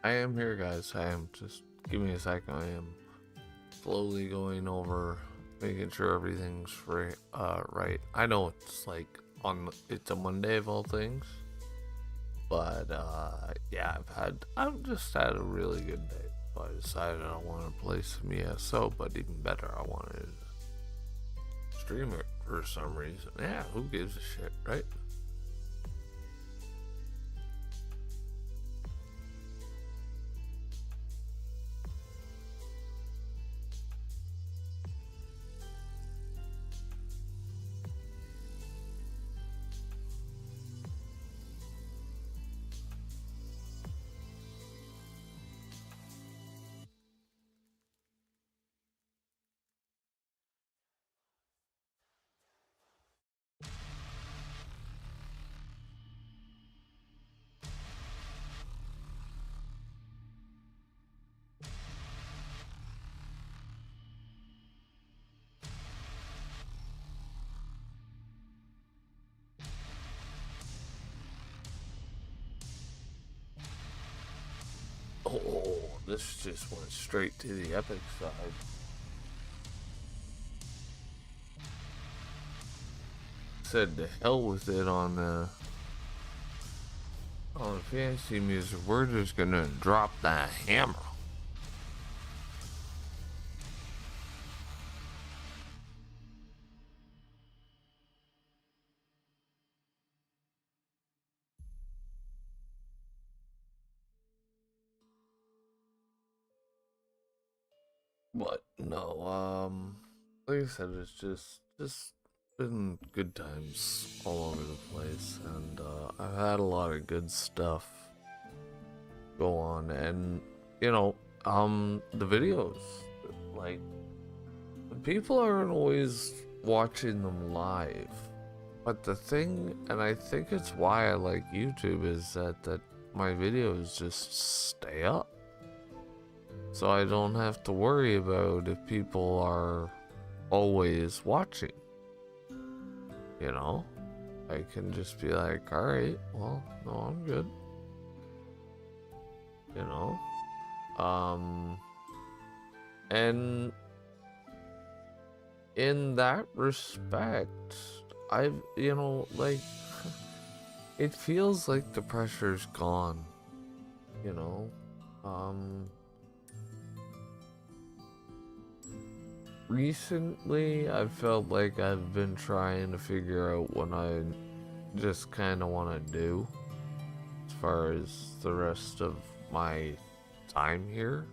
I am here, guys. I am just give me a second. I am slowly going over, making sure everything's right. I know it's like it's a Monday of all things, but yeah, I've just had a really good day. So I decided I wanted to play some ESO, but even better, I wanted to stream it for some reason. Yeah, who gives a shit, right? Oh, this just went straight to the epic side. Said to hell with it on fantasy music. We're just gonna drop that hammer. But no, like I said, it's just been good times all over the place, and I've had a lot of good stuff go on, and you know, the videos, like people aren't always watching them live, but the thing, and I think it's why I like YouTube, is that my videos just stay up. So I don't have to worry about if people are always watching. You know? I can just be like, alright, well, no, I'm good. You know? And in that respect, like, it feels like the pressure's gone. You know? Recently, I felt like I've been trying to figure out what I just kind of want to do as far as the rest of my time here.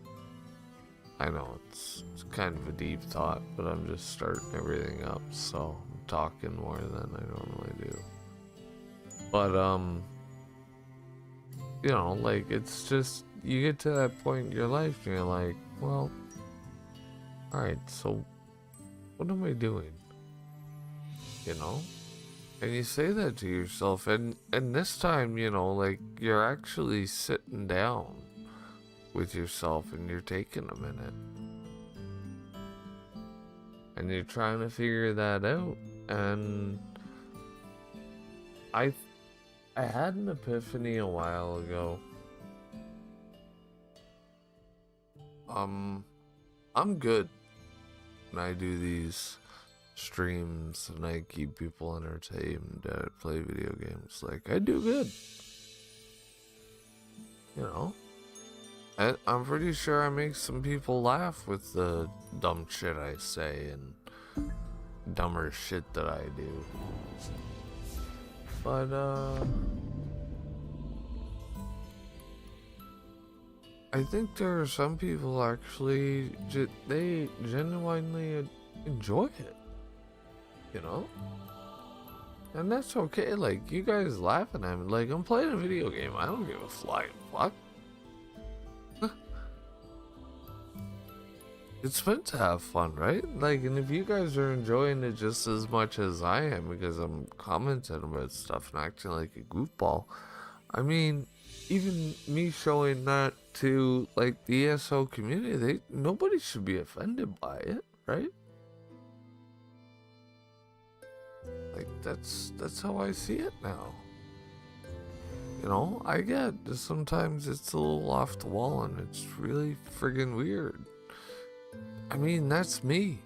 I know it's kind of a deep thought, but I'm just starting everything up, so I'm talking more than I normally do. But you know, like it's just you get to that point in your life and you're like, well, alright, so what am I doing? You know? And you say that to yourself, and this time, you know, like you're actually sitting down with yourself and you're taking a minute. And you're trying to figure that out. And I had an epiphany a while ago. I'm good when I do these streams and I keep people entertained and play video games. Like, I do good. You know? I'm pretty sure I make some people laugh with the dumb shit I say and dumber shit that I do. But, I think there are some people actually, they genuinely enjoy it. You know? And that's okay. Like, you guys laughing at me. Like, I'm playing a video game. I don't give a flying fuck. It's meant to have fun, right? Like, and if you guys are enjoying it just as much as I am, because I'm commenting about stuff and acting like a goofball, I mean, even me showing that to, like, the ESO community, nobody should be offended by it, right? Like, that's how I see it now. You know, I get sometimes it's a little off the wall and it's really friggin' weird. I mean, that's me.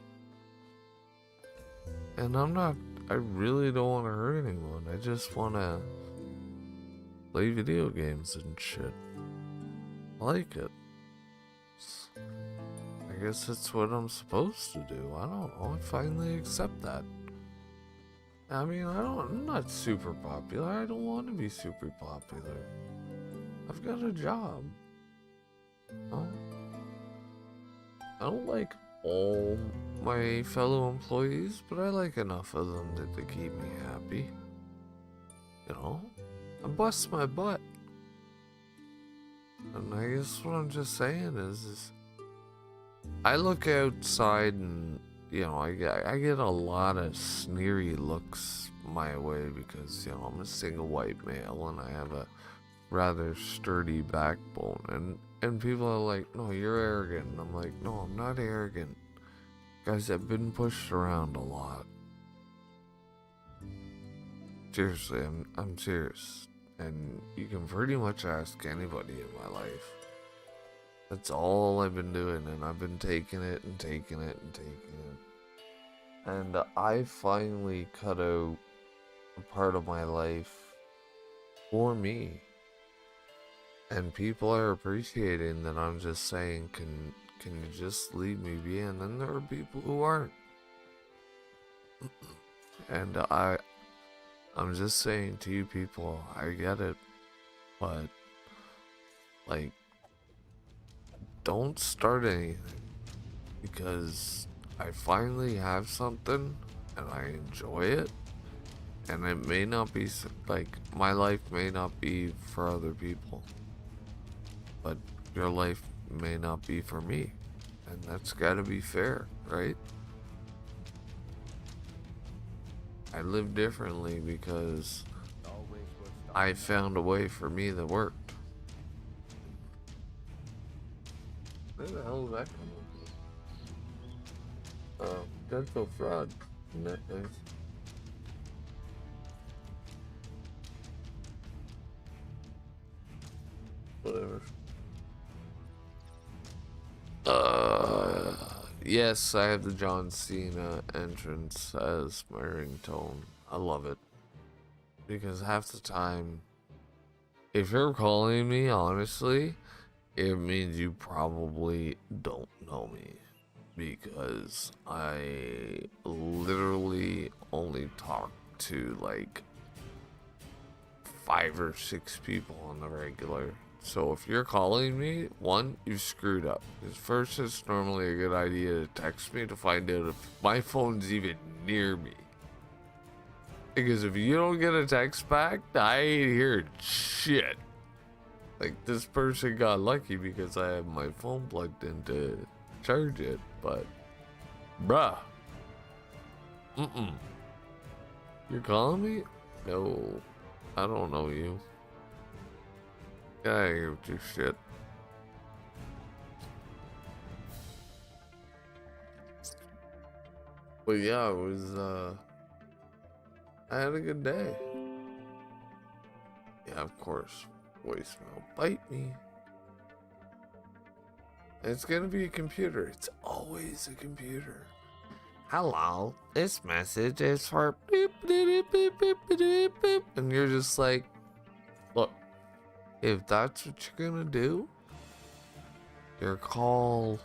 And I really don't want to hurt anyone. I just want to play video games and shit. I like it. I guess that's what I'm supposed to do. I don't know. I finally accept that. I mean, I'm not super popular. I don't want to be super popular. I've got a job. Oh. I don't like all my fellow employees, but I like enough of them that they keep me happy. You know? I bust my butt. And I guess what I'm just saying is I look outside and, you know, I get a lot of sneery looks my way because, you know, I'm a single white male and I have a rather sturdy backbone. And people are like, no, you're arrogant. And I'm like, no, I'm not arrogant. Guys, I've been pushed around a lot. Seriously, I'm serious. And you can pretty much ask anybody in my life. That's all I've been doing, and I've been taking it and taking it and taking it. And I finally cut out a part of my life for me. And people are appreciating that I'm just saying, can you just leave me be? And then there are people who aren't. And I'm just saying to you people, I get it, but like, don't start anything, because I finally have something and I enjoy it, and it may not be like, my life may not be for other people, but your life may not be for me, and that's gotta be fair, right? I live differently because I found a way for me that worked. Where the hell is that coming from? Dental fraud. Isn't that nice? Whatever. Yes, I have the John Cena entrance as my ringtone. I love it. Because half the time, if you're calling me, honestly, it means you probably don't know me. Because I literally only talk to like 5 or 6 people on the regular. So if you're calling me, one, you screwed up. Because first, it's normally a good idea to text me to find out if my phone's even near me. Because if you don't get a text back, I ain't hearing shit. Like, this person got lucky because I have my phone plugged in to charge it, but bruh. You're calling me? No, I don't know you. Get out of here with your shit. But yeah, it was, I had a good day. Yeah, of course. Voicemail. Bite me. It's gonna be a computer. It's always a computer. Hello, this message is for beep, beep, beep, beep, beep, beep. And you're just like, look, if that's what you're gonna do, your call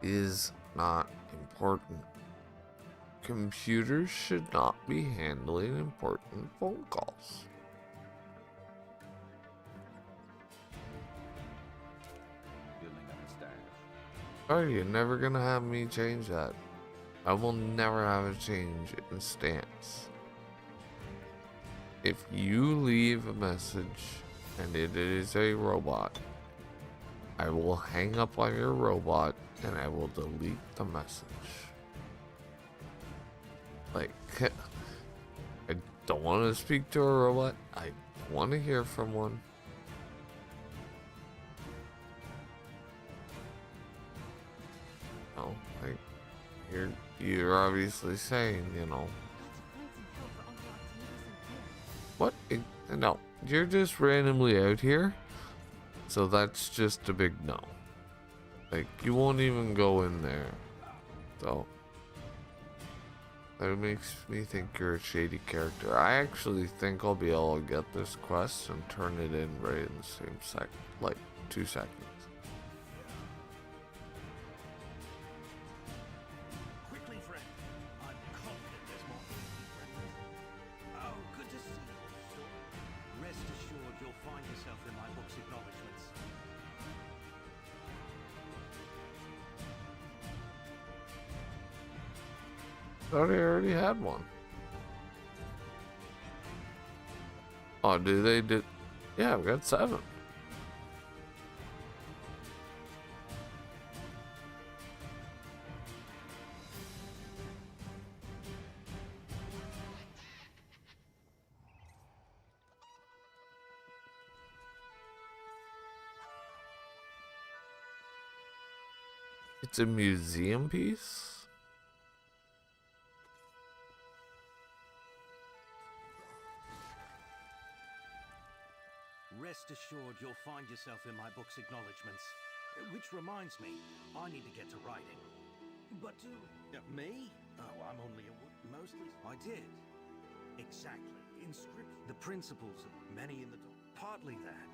is not important. Computers should not be handling important phone calls. Sorry, you're never gonna have me change that. I will never have a change in stance. If you leave a message and it is a robot, I will hang up on your robot and I will delete the message. Like, I don't want to speak to a robot. I want to hear from one. No, like, you're obviously saying, you know. What? No, you're just randomly out here, so that's just a big no. Like, you won't even go in there. So, that makes me think you're a shady character. I actually think I'll be able to get this quest and turn it in right in the same second. Like, 2 seconds. Quickly, friend. I'm confident there's more. Oh, good to see you. Rest assured you'll find yourself in my book's acknowledgements. Thought I already had one. Oh, do they do? Yeah, I've got 7. It's a museum piece? Rest assured you'll find yourself in my book's acknowledgements. Which reminds me, I need to get to writing. But me? Oh, I'm only a mostly. I did. Exactly. Inscription. The principles of many in the partly that.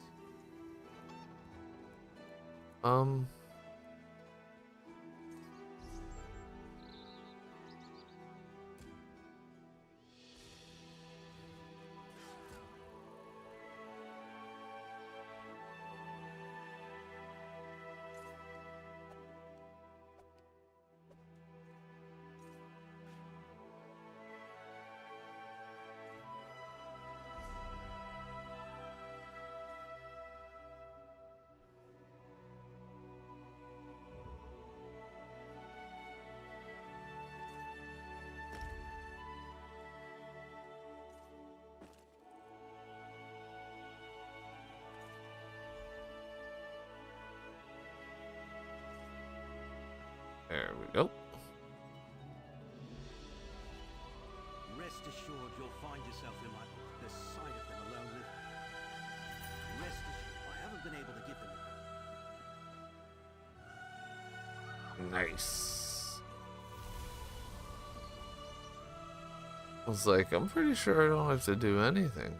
There we go. Rest assured you'll find yourself in my book. The sight of them alone with. Rest assured I haven't been able to give them. Nice. I was like, I'm pretty sure I don't have to do anything.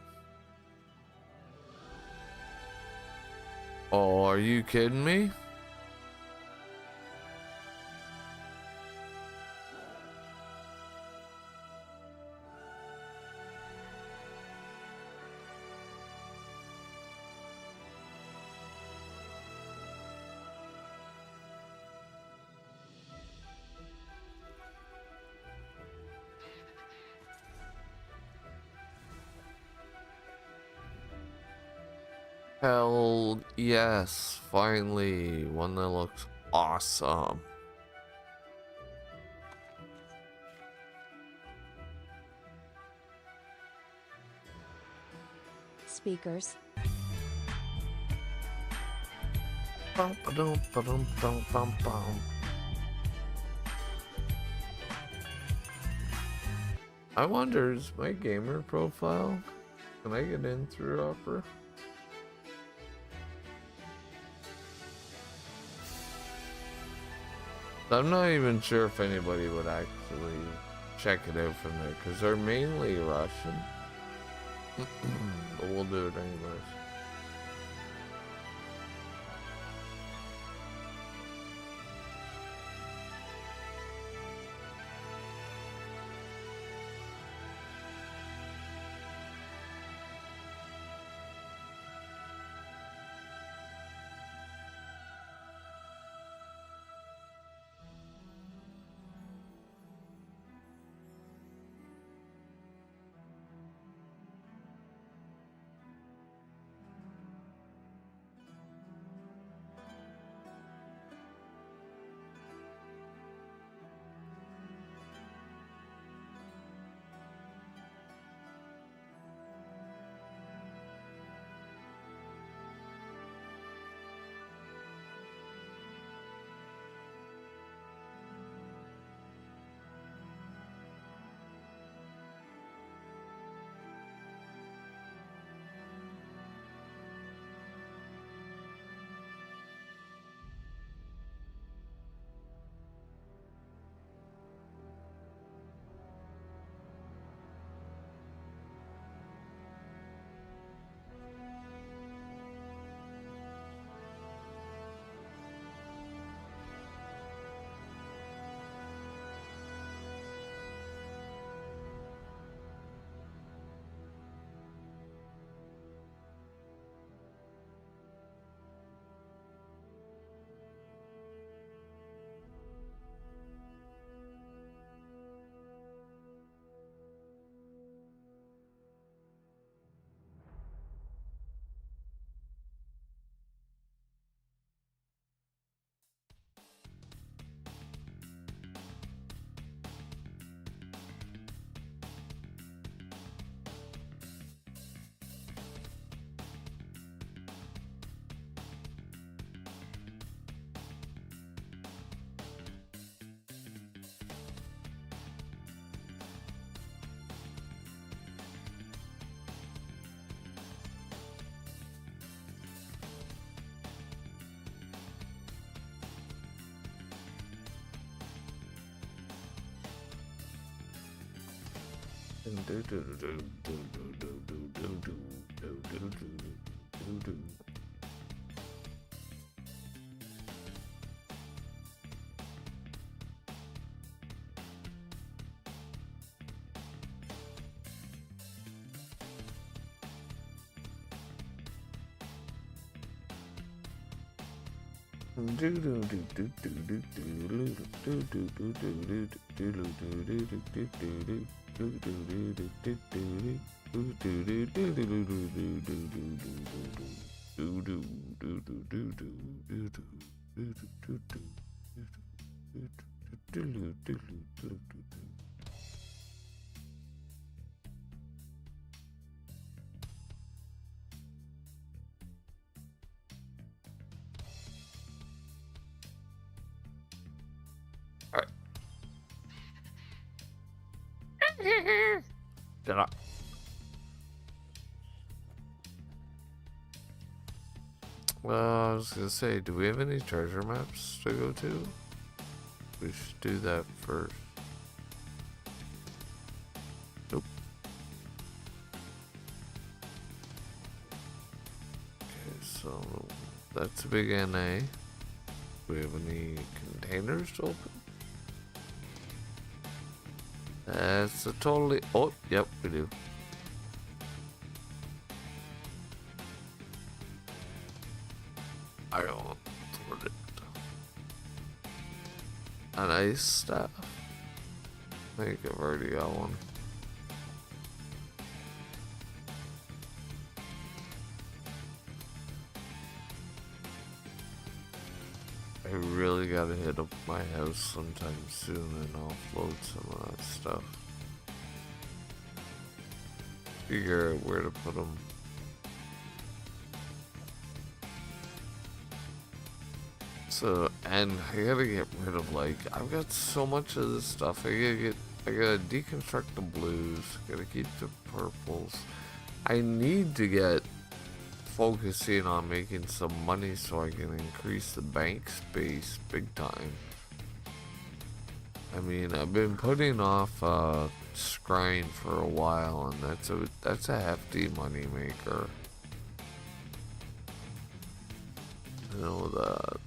Oh, are you kidding me? Hell yes, finally, one that looks awesome. Speakers. Bum, ba-dum, ba-dum, bum, bum, bum. I wonder, is my gamer profile? Can I get in through Opera? I'm not even sure if anybody would actually check it out from there, because they're mainly Russian. But we'll do it anyways. Shut up. Well, I was gonna say, do we have any treasure maps to go to? We should do that first. Nope. Okay, so that's a big NA. Do we have any containers to open? That's a totally... Oh, yep, we do. I don't want it. An ice staff. I think I've already got one. I really gotta hit up my house sometime soon and offload some of that stuff. Figure out where to put them. So, and I gotta get rid of, like, I've got so much of this stuff. I gotta deconstruct the blues, gotta keep the purples. I need to get focusing on making some money so I can increase the bank space big time. I mean, I've been putting off scrying for a while, and that's a hefty money maker. You know that.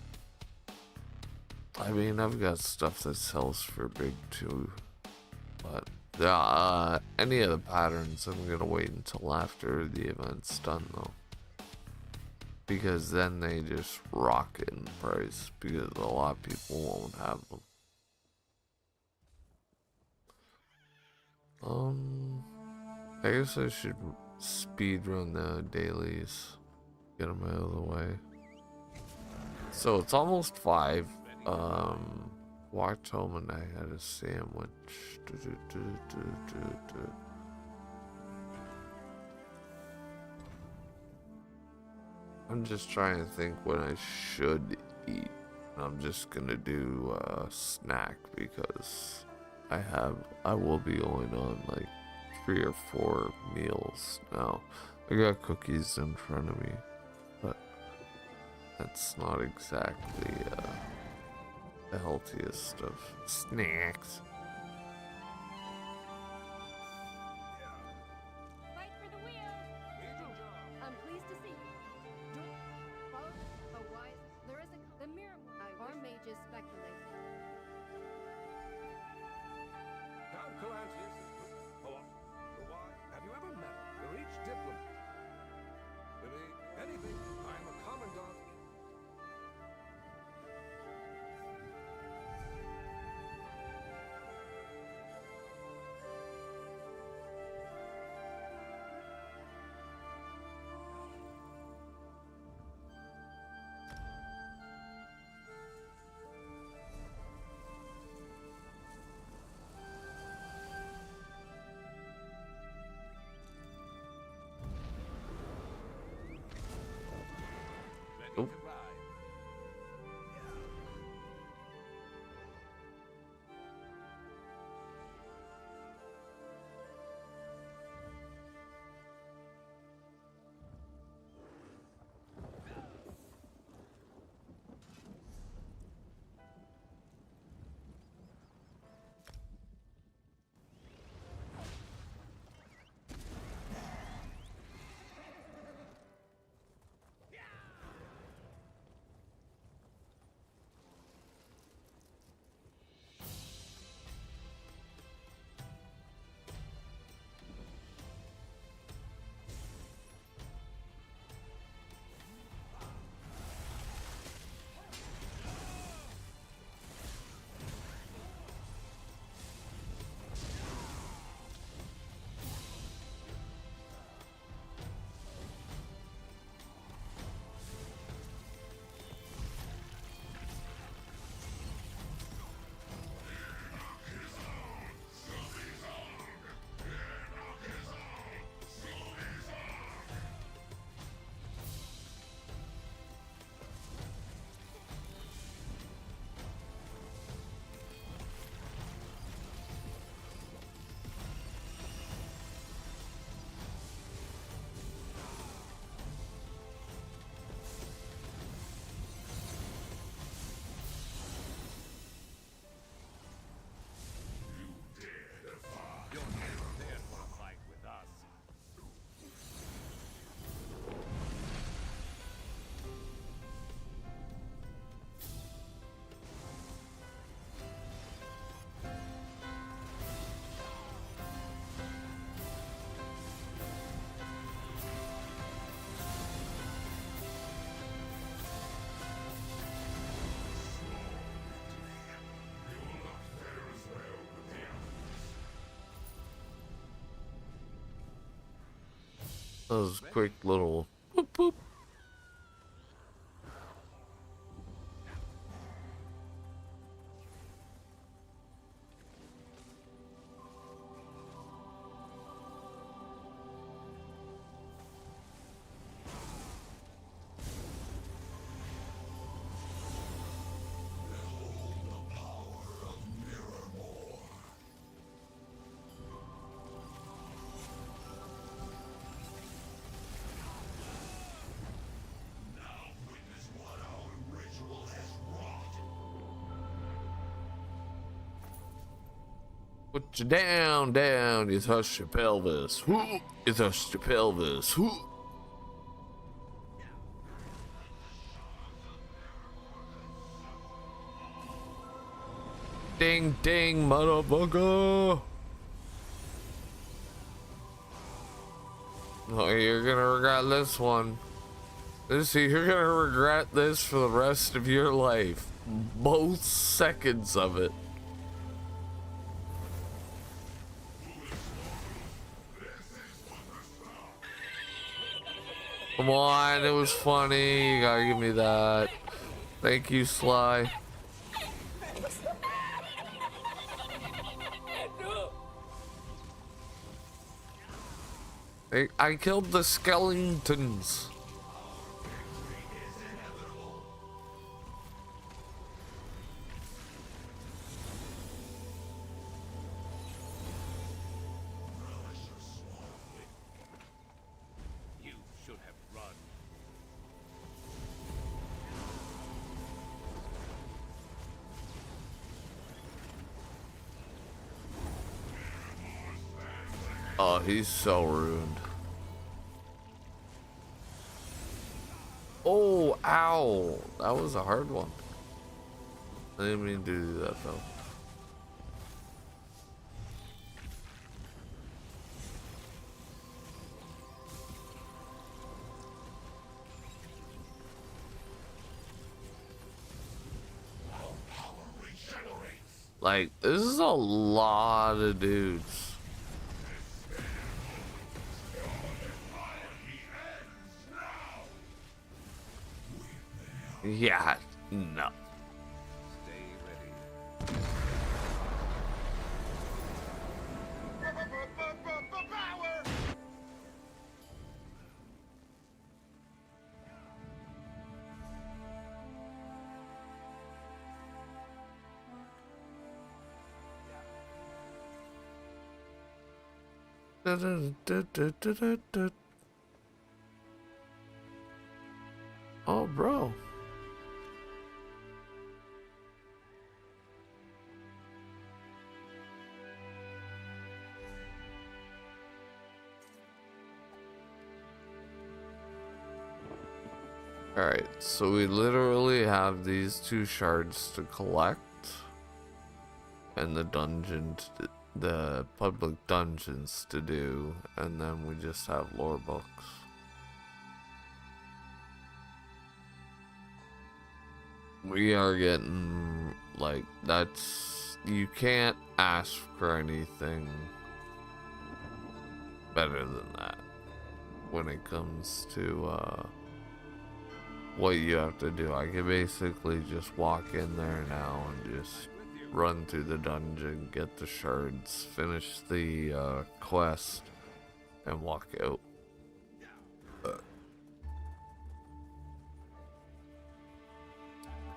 I mean, I've got stuff that sells for big too, but any of the patterns I'm gonna wait until after the event's done though, because then they just rocket in price because a lot of people won't have them. I guess I should speed run the dailies, get them out of the way. So it's almost 5. Walked home and I had a sandwich. I'm just trying to think what I should eat. I'm just gonna do a snack because I will be going on like 3 or 4 meals now. I got cookies in front of me, but that's not exactly the healthiest of snacks. Fight for the wheel. I'm pleased to see you. Both a wise. There is the mirror. Our mages speculate. Count Calantius. Have you ever met the Reach diplomat? Anything. I'm a commandant. That was a quick little boop boop. Put you down, down, you thrust your pelvis. Whoo! You thrust your pelvis. Whoo! Ding, ding, motherfucker! Oh, you're gonna regret this one. You're gonna regret this for the rest of your life. Both seconds of it. Come on, it was funny. You gotta give me that. Thank you, Sly. I killed the skeletons. You should have run. Oh, he's so rude. Oh, ow. That was a hard one. I didn't mean to do that though. Like, this is a lot of dudes. Yeah, no. Stay ready. Power! Oh, bro. Alright, so we literally have these two shards to collect and the the public dungeons to do, and then we just have lore books. We are getting, like, you can't ask for anything better than that when it comes to what you have to do. I can basically just walk in there now and just run through the dungeon, get the shards, finish the quest, and walk out.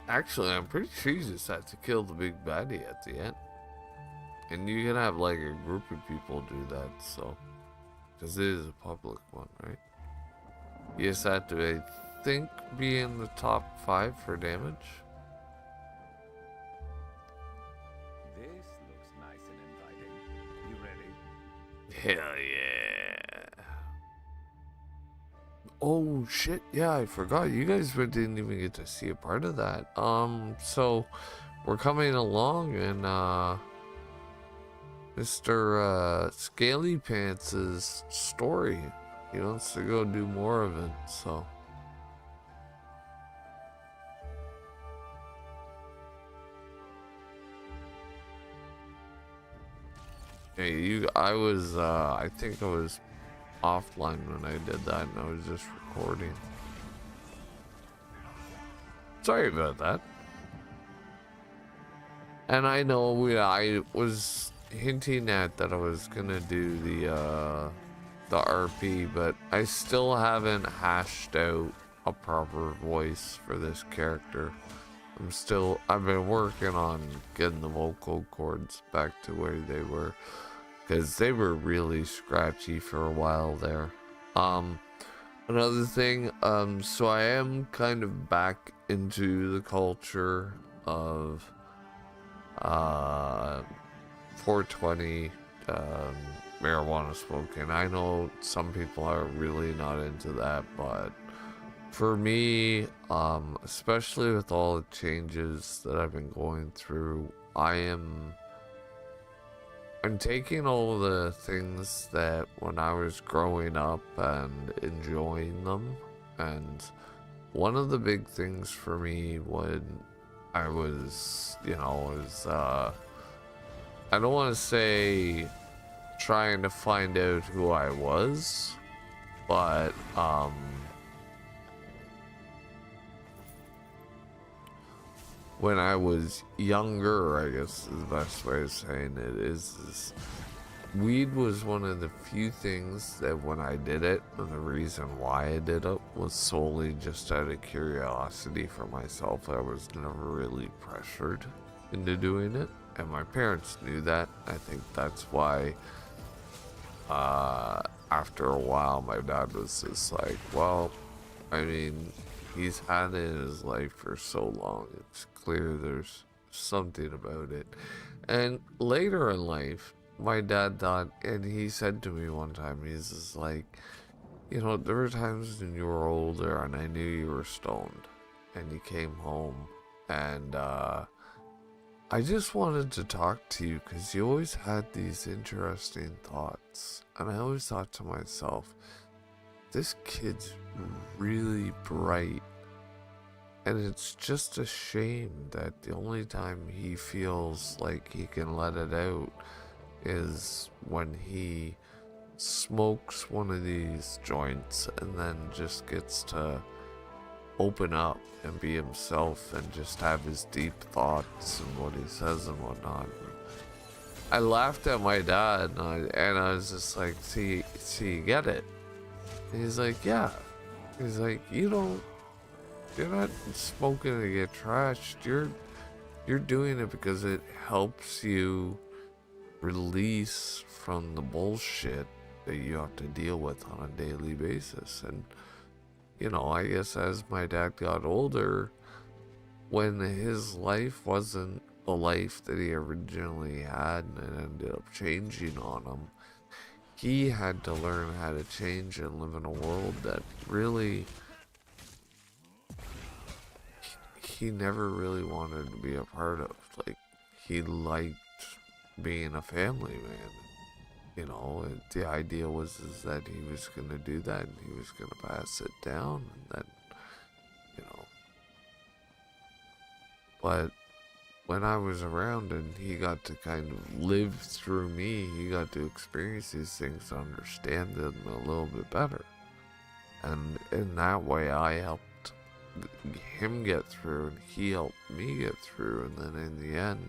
Actually, I'm pretty sure you just have to kill the big baddie at the end. And you can have like a group of people do that, so. Because it is a public one, right? You just have to, I think, be in the top 5 for damage. This looks nice and inviting. You ready? Hell yeah. Oh shit, yeah, I forgot. You guys didn't even get to see a part of that. So we're coming along and Mr. Scaly Pants' story. He wants to go do more of it, so. Hey, I think I was offline when I did that, and I was just recording. Sorry about that. And I know I was hinting at that I was gonna do the RP, but I still haven't hashed out a proper voice for this character. I've been working on getting the vocal cords back to where they were, because they were really scratchy for a while there. Another thing, so I am kind of back into the culture of 420 marijuana smoking. I know some people are really not into that, but for me, especially with all the changes that I've been going through, I'm taking all the things that when I was growing up and enjoying them, and one of the big things for me when I was, I don't want to say trying to find out who I was, but when I was younger, I guess is the best way of saying it, is weed was one of the few things that when I did it, and the reason why I did it was solely just out of curiosity for myself. I was never really pressured into doing it, and my parents knew that. I think that's why after a while my dad was just like, well, I mean, he's had it in his life for so long, it's clear there's something about it. And later in life, my dad thought, and he said to me one time, he's just like, there were times when you were older and I knew you were stoned and you came home, and I just wanted to talk to you because you always had these interesting thoughts. And I always thought to myself, this kid's really bright, and it's just a shame that the only time he feels like he can let it out is when he smokes one of these joints and then just gets to open up and be himself and just have his deep thoughts and what he says and whatnot. I laughed at my dad, and I was just like, see, you get it? And he's like, yeah. He's like, you're not smoking to get trashed. You're doing it because it helps you release from the bullshit that you have to deal with on a daily basis. And I guess as my dad got older, when his life wasn't the life that he originally had and it ended up changing on him, he had to learn how to change and live in a world that really he never really wanted to be a part of. Like, he liked being a family man. The idea was that he was going to do that and he was going to pass it down, and then, but when I was around and he got to kind of live through me, he got to experience these things, understand them a little bit better. And in that way, I helped him get through and he helped me get through. And then in the end,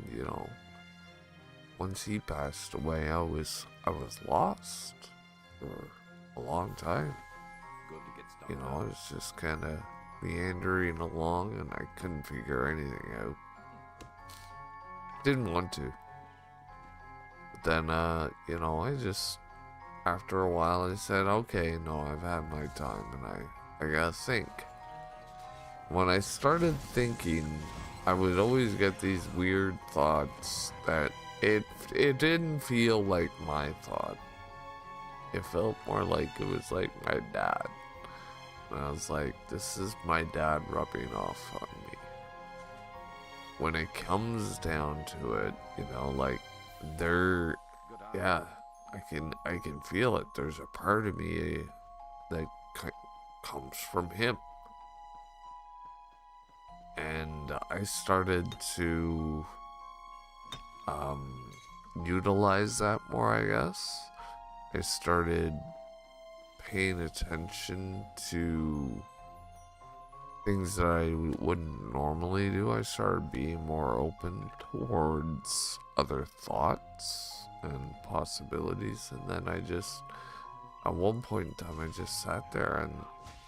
once he passed away, I was lost for a long time. Good to get started. I was just kind of meandering along and I couldn't figure anything out. Didn't want to. But then, I just, after a while, I said, okay, no, I've had my time and I gotta think. When I started thinking, I would always get these weird thoughts that it didn't feel like my thought. It felt more like it was like my dad. And I was like, this is my dad rubbing off on me. When it comes down to it, I can feel it. There's a part of me that comes from him. And I started to utilize that more, I guess. I started paying attention to things that I wouldn't normally do. I started being more open towards other thoughts and possibilities, and then I just, at one point in time, I just sat there and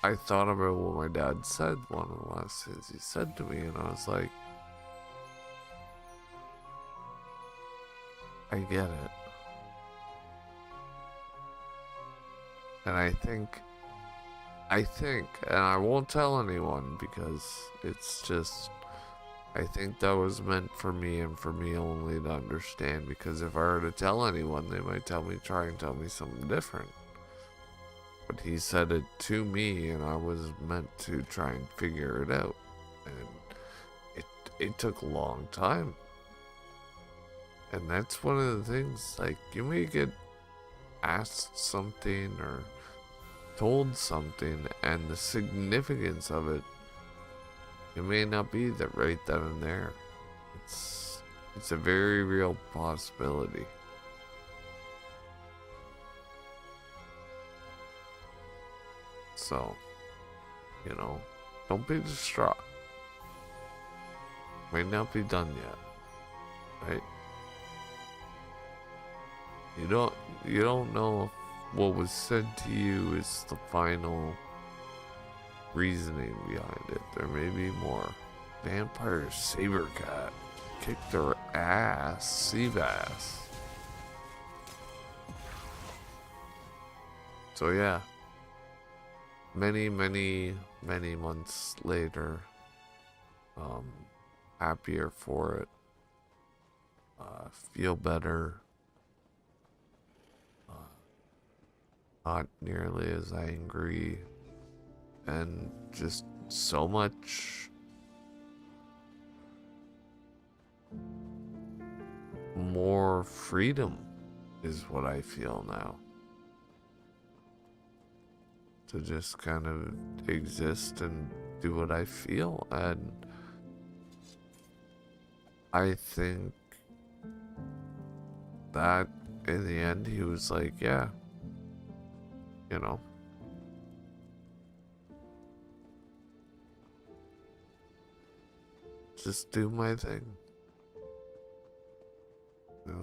I thought about what my dad said, one of the last things he said to me, and I was like, I get it. And I think, and I won't tell anyone because it's just, I think that was meant for me and for me only to understand, because if I were to tell anyone, they might try and tell me something different. But he said it to me, and I was meant to try and figure it out. And it took a long time. And that's one of the things, like, you may get asked something or told something, and the significance of it, it may not be that right then and there. It's a very real possibility. So, you know, don't be distraught. Might not be done yet, right? You don't know if what was said to you is the final reasoning behind it. There may be more. Vampire Saber Cat kicked their ass, sea bass. So yeah, many months later, happier for it, feel better, not nearly as angry, and just so much more freedom is what I feel now. To just kind of exist and do what I feel. And I think that in the end he was like, yeah, you know, just do my thing.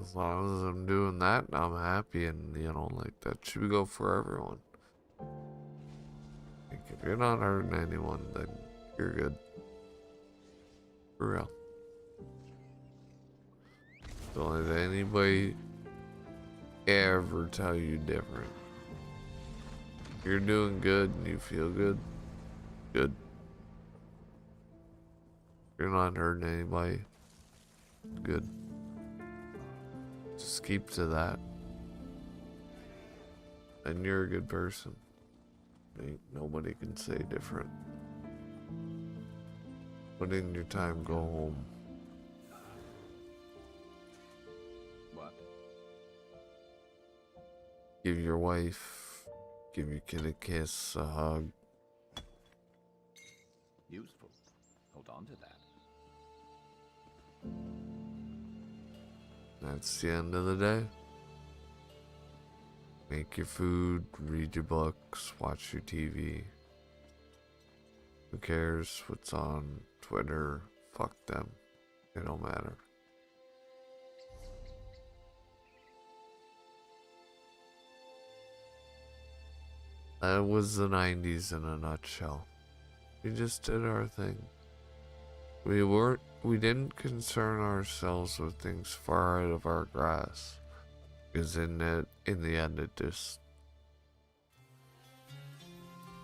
As long as I'm doing that, I'm happy, and you know, like, that should go for everyone. Like, if you're not hurting anyone, then you're good. For real. Don't let anybody ever tell you different. If you're doing good and you feel good, good. If you're not hurting anybody, good. Just keep to that. And you're a good person. Ain't nobody can say different. Put in your time, go home. What? Give your wife, give your kid a kiss, a hug. Useful. Hold on to that. That's the end of the day. Make your food, read your books, watch your TV. Who cares what's on Twitter? Fuck them. They don't matter. That was the 90s in a nutshell. We just did our thing. We didn't concern ourselves with things far out of our grasp. Because in the end, it just,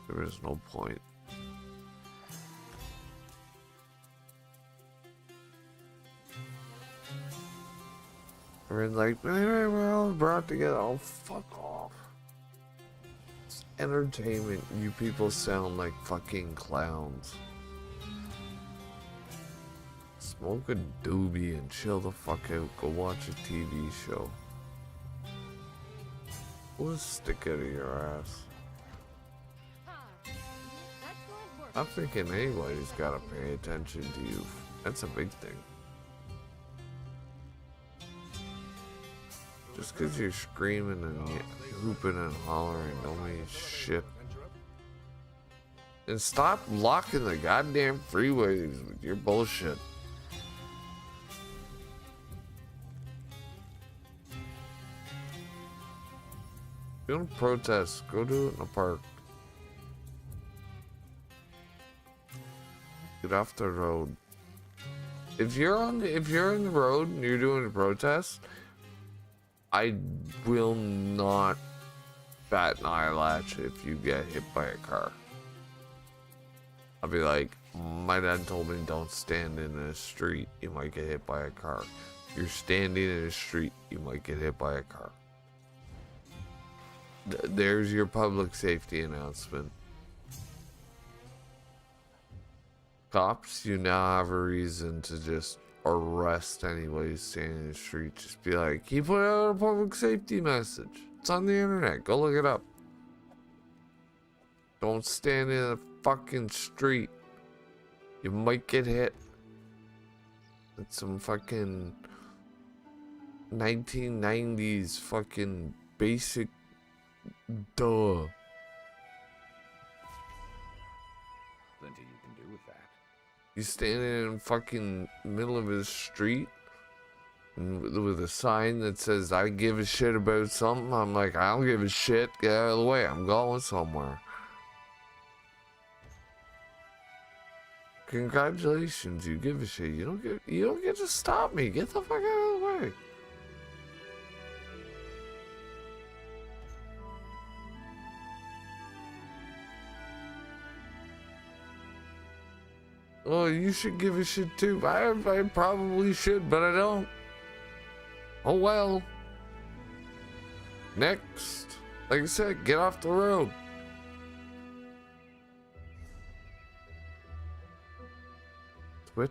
there was no point. We're like, anyway, we're all brought together. Oh, fuck off. It's entertainment. You people sound like fucking clowns. Smoke a doobie and chill the fuck out. Go watch a TV show. Pull a stick out of your ass. I'm thinking anybody's gotta pay attention to you. That's a big thing. Just because you're screaming and hooping and hollering don't mean shit. And stop blocking the goddamn freeways with your bullshit. If you want to protest, go do it in a park. Get off the road. If you're in the road and you're doing a protest, I will not bat an eyelash if you get hit by a car. I'll be like, my dad told me don't stand in a street, you might get hit by a car. If you're standing in a street, you might get hit by a car. There's your public safety announcement. Cops, you now have a reason to just arrest anybody standing in the street. Just be like, he put out a public safety message. It's on the internet. Go look it up. Don't stand in a fucking street. You might get hit. It's some fucking 1990s fucking basic duh. Plenty you can do with that. You standing in fucking middle of the street with a sign that says I give a shit about something. I'm like, I don't give a shit. Get out of the way. I'm going somewhere. Congratulations, you give a shit. You don't get to stop me. Get the fuck out of the way. Oh, you should give a shit too. I probably should, but I don't. Oh well. Next. Like I said, get off the road. What?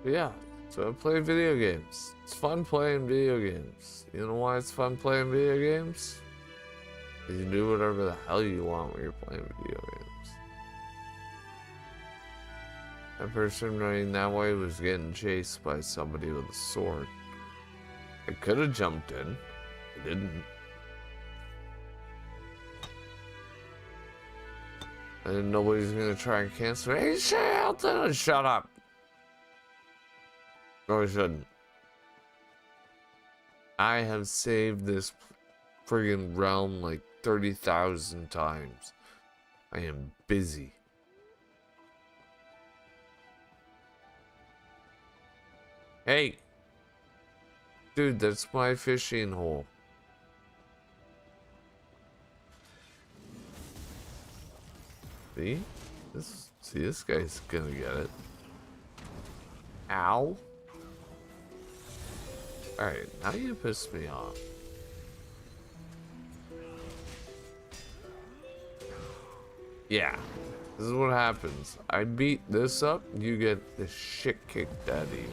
Yeah, so I play video games. It's fun playing video games. You know why it's fun playing video games? You can do whatever the hell you want when you're playing video games. That person running that way was getting chased by somebody with a sword. I could have jumped in. I didn't. And nobody's gonna try and cancel it. Hey, Shelton! Shut up! No, I shouldn't. I have saved this friggin' realm like 30,000 times. I am busy. Hey! Dude, that's my fishing hole. See? This guy's gonna get it. Ow. Alright, now you pissed me off. Yeah, this is what happens. I beat this up, you get the shit kicked out of you.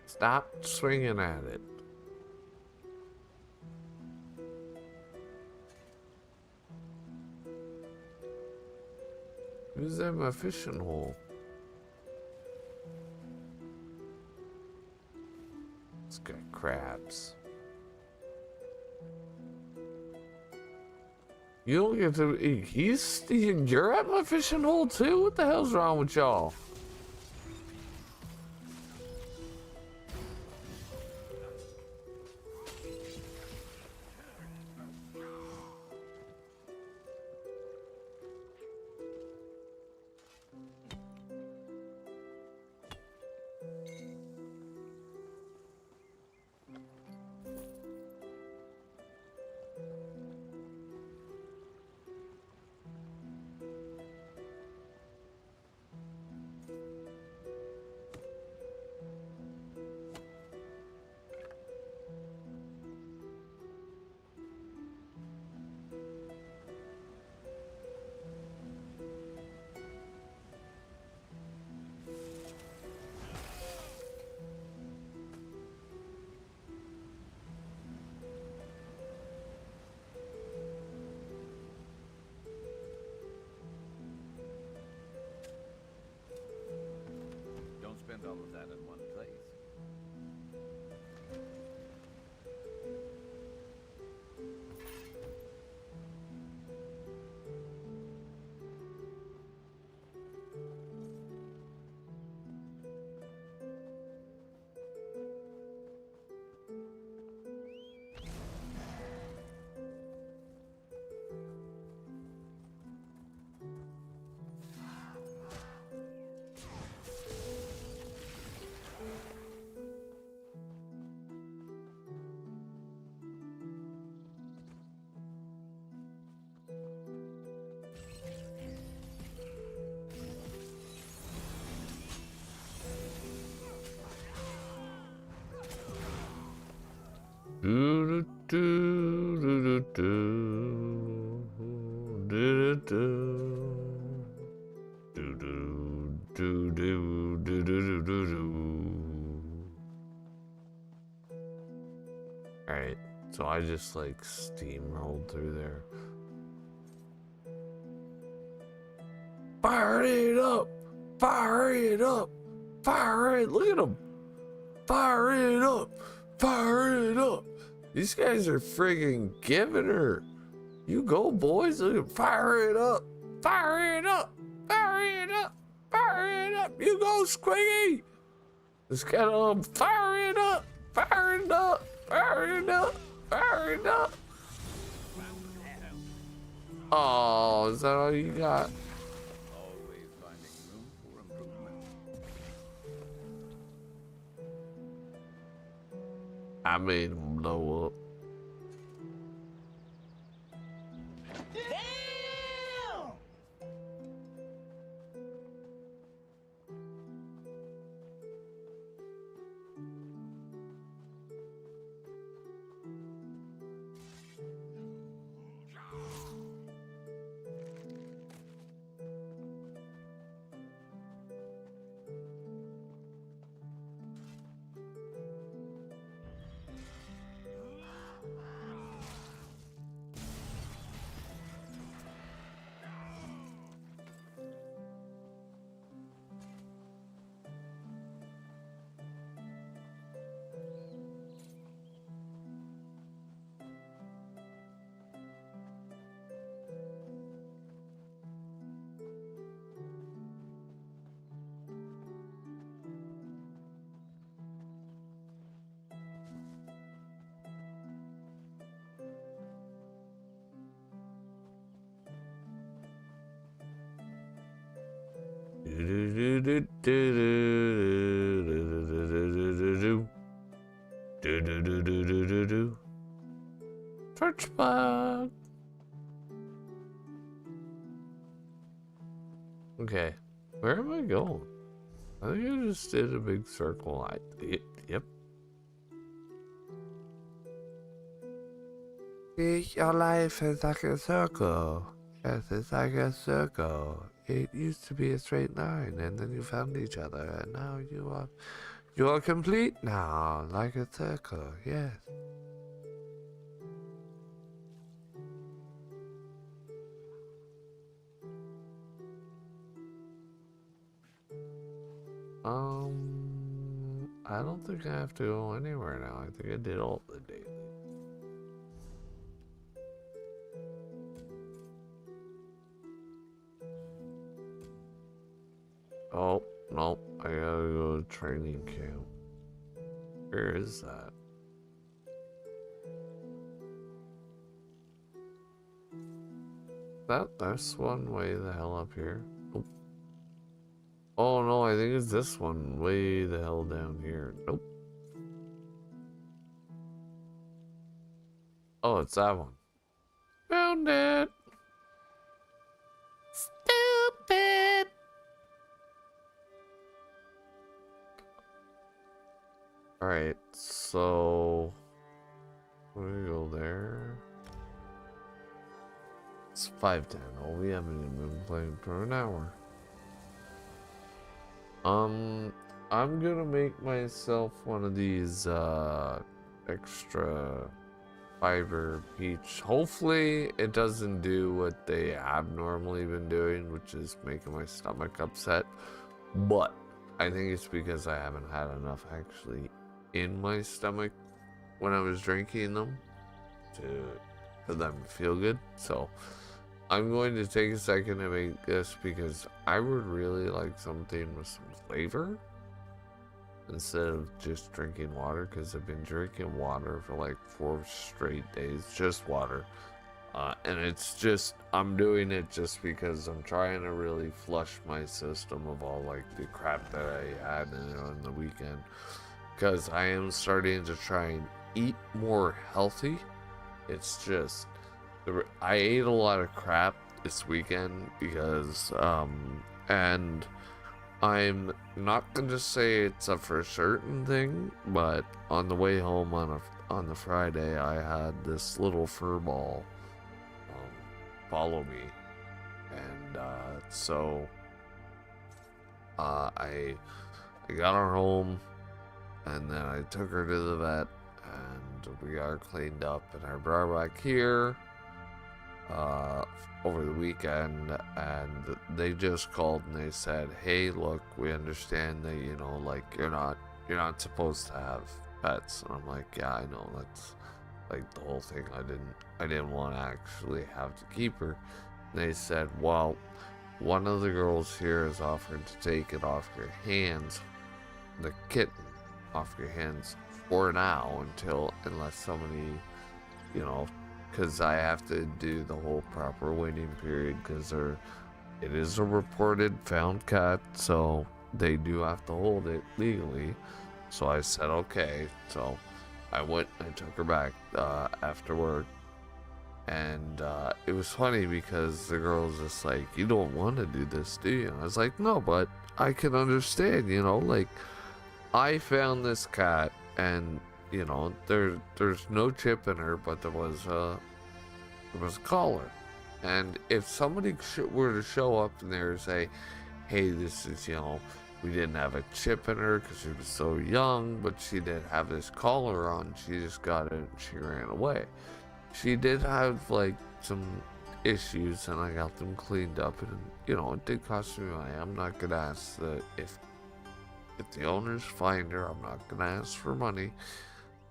Stop swinging at it. Who's in my fishing hole? This guy crabs. You don't get to. You're at my fishing hole too? What the hell's wrong with y'all? Alright, so I just like steamrolled through there. Fire it up! Fire it up! Fire it! Look at them! Fire it up! Fire it up! These guys are friggin' giving her. You go, boys. Look at, fire it up! Fire it up! Fire it up! Fire it up! You go, Squiggy! Let's get them. Fire it up! Fire it up! Fire it up! Fire it up! Oh, is that all you got? Always finding room for improvement. I made him blow up. Church bug. Okay, where am I going? I think I just did a big circle. Yep. Your life is like a circle. Yes, it's like a circle. It used to be a straight line, and then you found each other, and now you are complete now, like a circle. Yes. I don't think I have to go anywhere now. I think I did all the daily. Oh, no, I gotta go to training camp. Where is that? That's one way the hell up here. Nope. Oh no, I think it's this one way the hell down here. Nope. Oh, it's that one. Found it. Stupid. Alright, so we go there. It's 5:10. Oh, we haven't even been playing for an hour. I'm gonna make myself one of these extra fiber peach. Hopefully it doesn't do what they have normally been doing, which is making my stomach upset. But I think it's because I haven't had enough actually in my stomach when I was drinking them for them to feel good. So I'm going to take a second to make this because I would really like something with some flavor instead of just drinking water, because I've been drinking water for like 4 straight days, just water. And it's just, I'm doing it just because I'm trying to really flush my system of all like the crap that I had on the weekend. Because I am starting to try and eat more healthy. It's just, I ate a lot of crap this weekend because, and I'm not going to say it's a for certain thing, but on the way home on the Friday, I had this little fur ball follow me, and so I got her home, and then I took her to the vet, and we got her cleaned up, and I brought her back here over the weekend, and they just called and they said, hey, look, we understand that, you know, like, you're not supposed to have pets. And I'm like, yeah, I know, that's like the whole thing. I didn't want to actually have to keep her. And they said, well, one of the girls here has offered to take it off your hands, the kitten off your hands for now, unless somebody, you know, because I have to do the whole proper waiting period, because it is a reported found cat, so they do have to hold it legally. So I said okay. So I went and I took her back after work, and it was funny because the girl was just like, you don't want to do this, do you? And I was like, no, but I can understand, you know, like, I found this cat, and you know, there's no chip in her, but there was a collar. And if somebody were to show up in there and say, hey, this is, you know, we didn't have a chip in her because she was so young, but she did have this collar on, she just got it and she ran away. She did have like some issues, and I got them cleaned up, and you know, it did cost me money. I'm not gonna ask if the owners find her, I'm not gonna ask for money.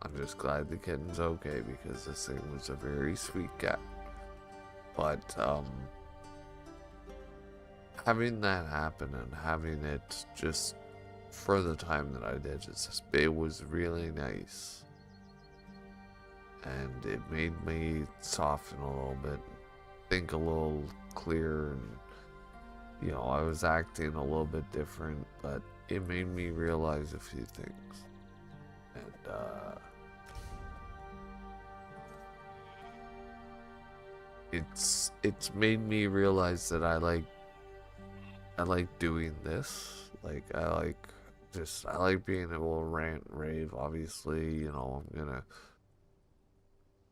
I'm just glad the kitten's okay, because this thing was a very sweet cat. But having that happen and having it just for the time that I did, it was really nice. And it made me soften a little bit, think a little clearer, and you know, I was acting a little bit different, but it made me realize a few things. And it's made me realize that I like doing this. Like, I like being able to rant and rave. Obviously, you know, I'm gonna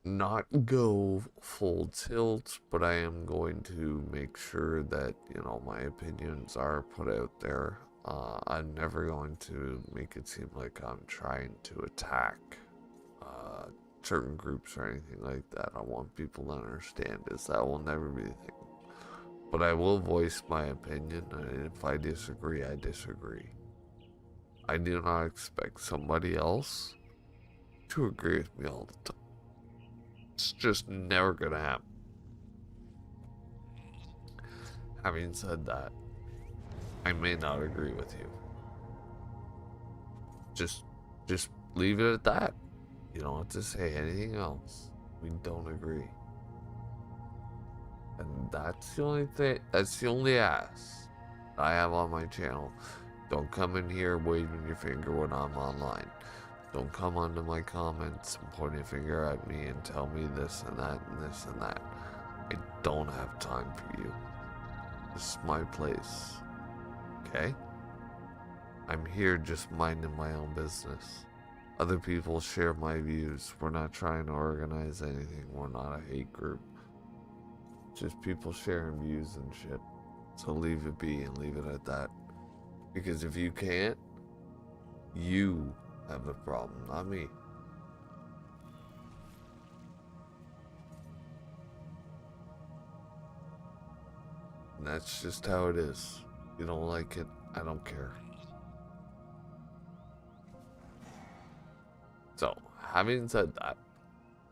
not go full tilt, but I am going to make sure that, you know, my opinions are put out there. I'm never going to make it seem like I'm trying to attack certain groups or anything like that. I want people to understand that will never be the thing. But I will voice my opinion, and if I disagree, I disagree. I do not expect somebody else to agree with me all the time. It's just never gonna happen. Having said that, I may not agree with you. Just leave it at that. You don't have to say anything else. We don't agree. And that's the only thing, that's the only ask I have on my channel. Don't come in here waving your finger when I'm online. Don't come onto my comments and point a finger at me and tell me this and that and this and that. I don't have time for you. This is my place. Okay? I'm here just minding my own business. Other people share my views. We're not trying to organize anything. We're not a hate group. Just people sharing views and shit. So leave it be and leave it at that. Because if you can't, you have the problem, not me. And that's just how it is. You don't like it, I don't care. So, having said that,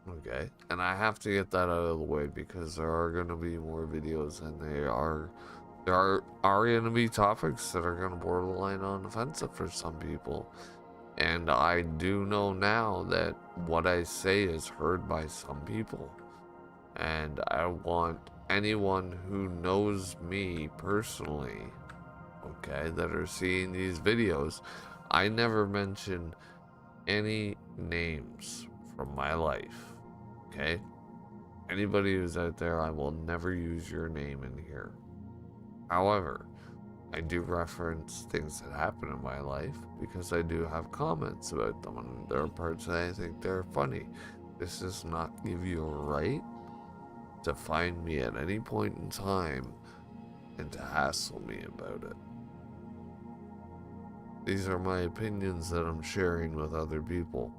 okay, and I have to get that out of the way because there are going to be more videos, and there are going to be topics that are going to borderline on offensive for some people. And I do know now that what I say is heard by some people. And I want anyone who knows me personally, okay, that are seeing these videos, I never mention any names from my life, okay? Anybody who's out there, I will never use your name in here. However, I do reference things that happen in my life because I do have comments about them, and there are parts that I think they're funny. This does not give you a right to find me at any point in time and to hassle me about it. These are my opinions that I'm sharing with other people,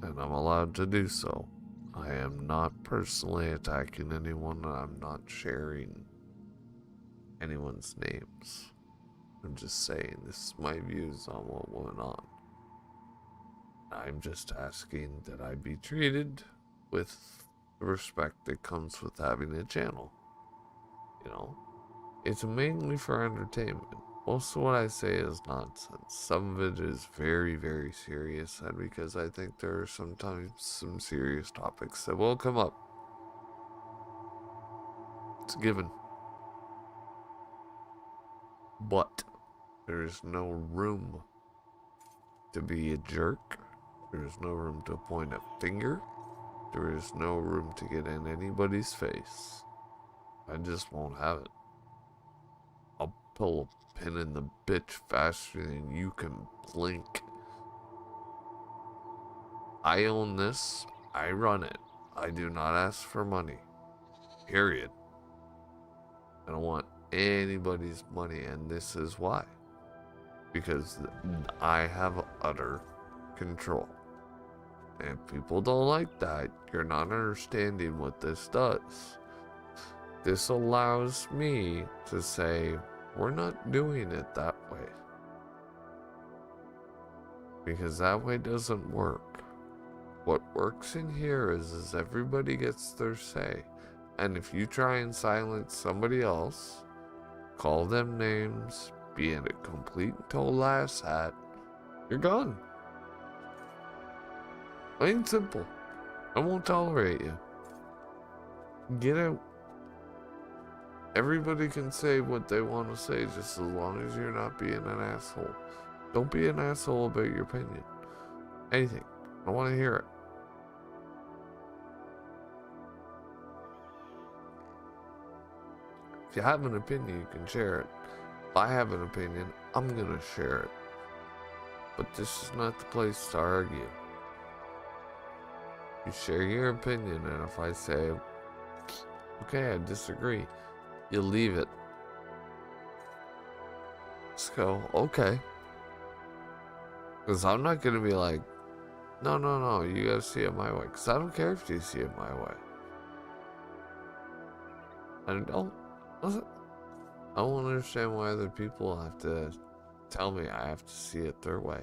and I'm allowed to do so. I am not personally attacking anyone, and I'm not sharing anyone's names. I'm just saying this is my views on what went on. I'm just asking that I be treated with the respect that comes with having a channel. You know, it's mainly for entertainment. Most of what I say is nonsense. Some of it is very, very serious, and because I think there are sometimes some serious topics that will come up. It's a given. But there is no room to be a jerk. There is no room to point a finger. There is no room to get in anybody's face. I just won't have it. I'll pull a pin in the bitch faster than you can blink. I own this. I run it. I do not ask for money. Period. I don't want anybody's money, and this is why. Because I have utter control. And if people don't like that, you're not understanding what this does. This allows me to say, we're not doing it that way. Because that way doesn't work. What works in here is everybody gets their say. And if you try and silence somebody else, call them names, be in a complete and total asshat, you're gone. Plain and simple. I won't tolerate you. Get out. Everybody can say what they want to say just as long as you're not being an asshole. Don't be an asshole about your opinion. Anything. I want to hear it. If you have an opinion, you can share it. If I have an opinion, I'm going to share it. But this is not the place to argue. You share your opinion, and if I say, okay, I disagree, you leave it. Just go, okay. Because I'm not going to be like, no, you got to see it my way. Because I don't care if you see it my way. And I don't understand why other people have to tell me I have to see it their way.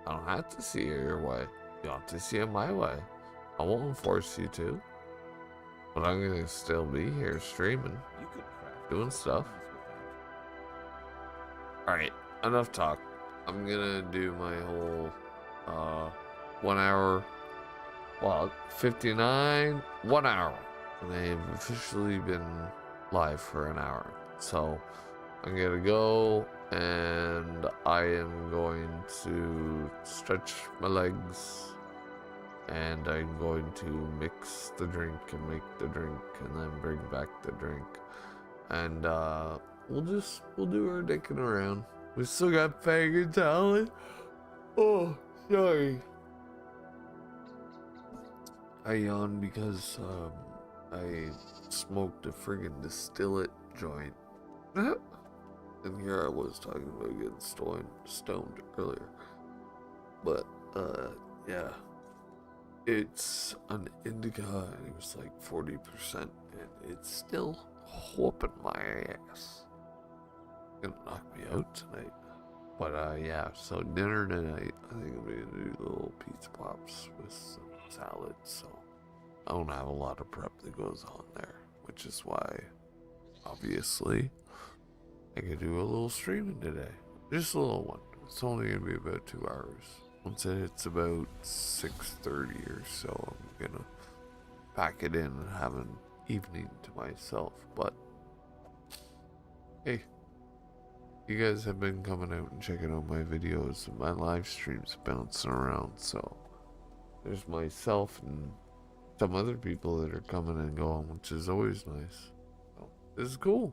I don't have to see it your way. You have to see it my way. I won't force you to. But I'm going to still be here streaming, doing stuff. Alright, enough talk. I'm going to do my whole 1 hour, well, 59, 1 hour. And I've officially been live for an hour. So I'm gonna go, and I am going to stretch my legs, and I'm going to mix the drink and make the drink and then bring back the drink, and we'll do our dicking around. We still got faggot talent. Oh, sorry. I yawned because I smoked a friggin' distillate joint. And here I was talking about getting stoned earlier. But, yeah. It's an indica, and it was like 40%, and it's still whooping my ass. Gonna knock me out tonight. But, yeah, so dinner tonight, I think I'm gonna do little pizza pops with some salad, so I don't have a lot of prep that goes on there, which is why, obviously, I could do a little streaming today. Just a little one. It's only gonna be about 2 hours. Once it hits about 6:30 or so, I'm gonna pack it in and have an evening to myself. But hey, you guys have been coming out and checking out my videos and my live streams bouncing around, so there's myself and some other people that are coming and going, which is always nice. So, this is cool.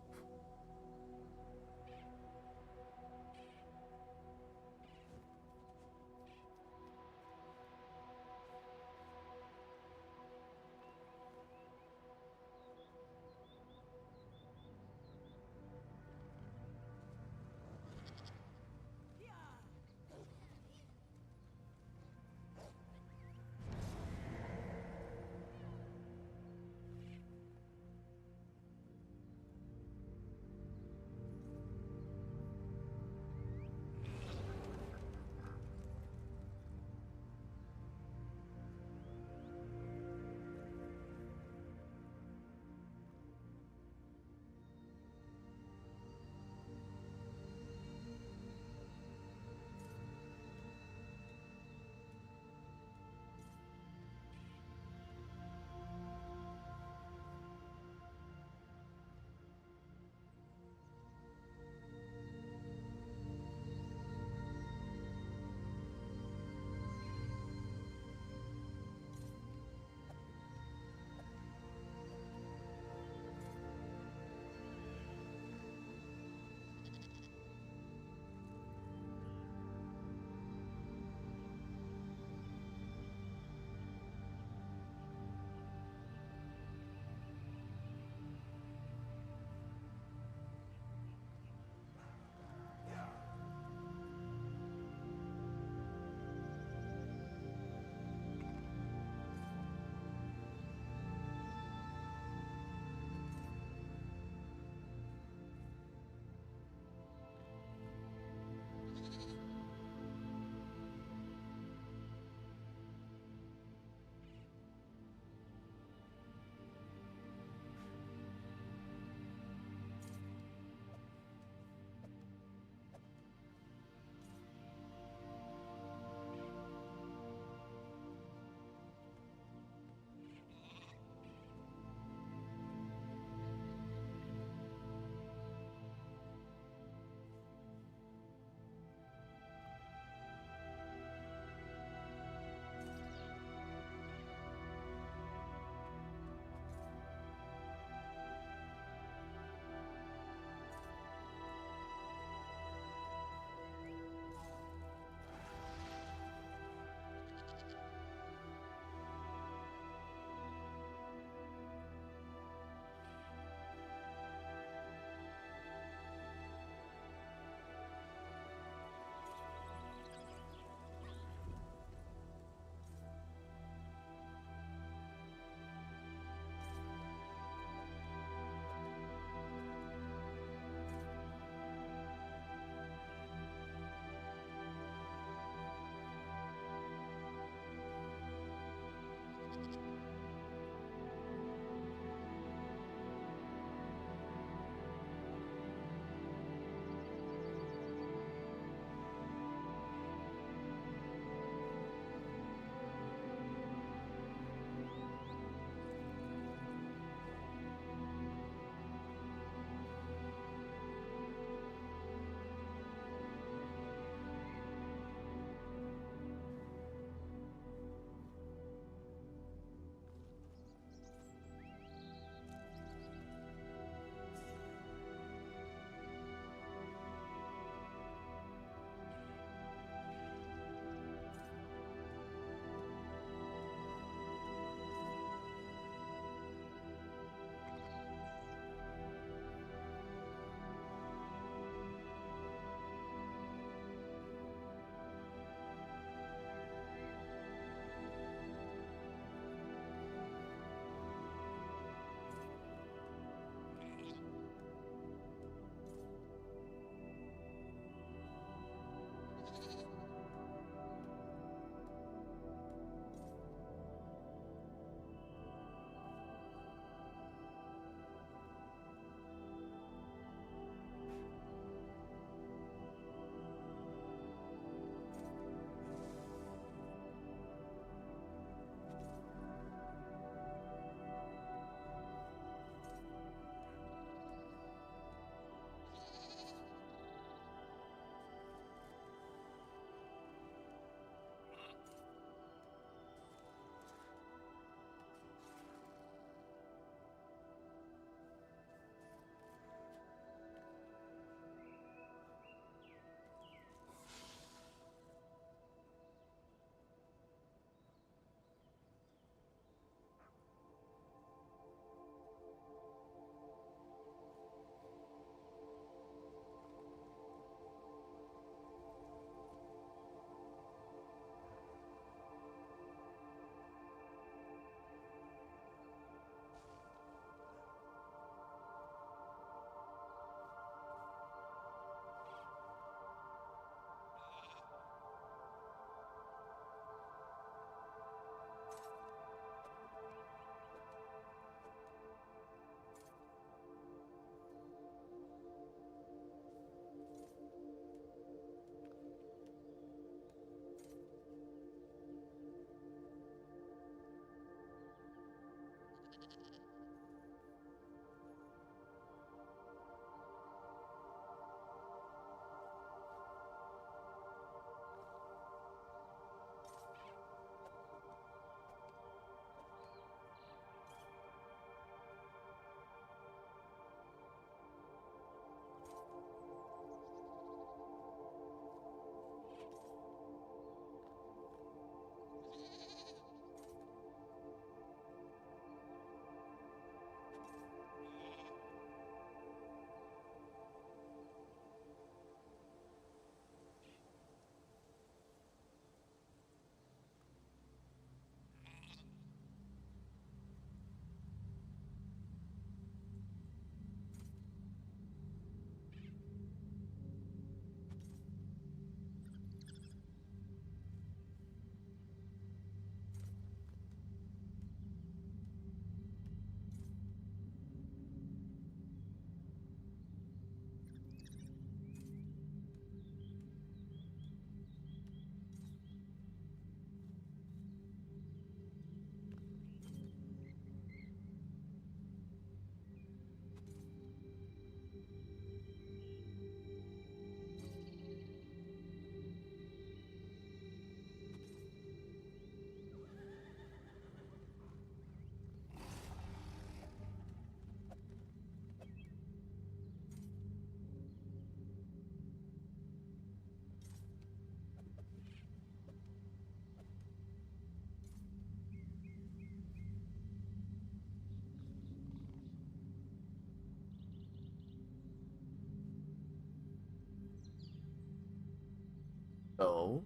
So,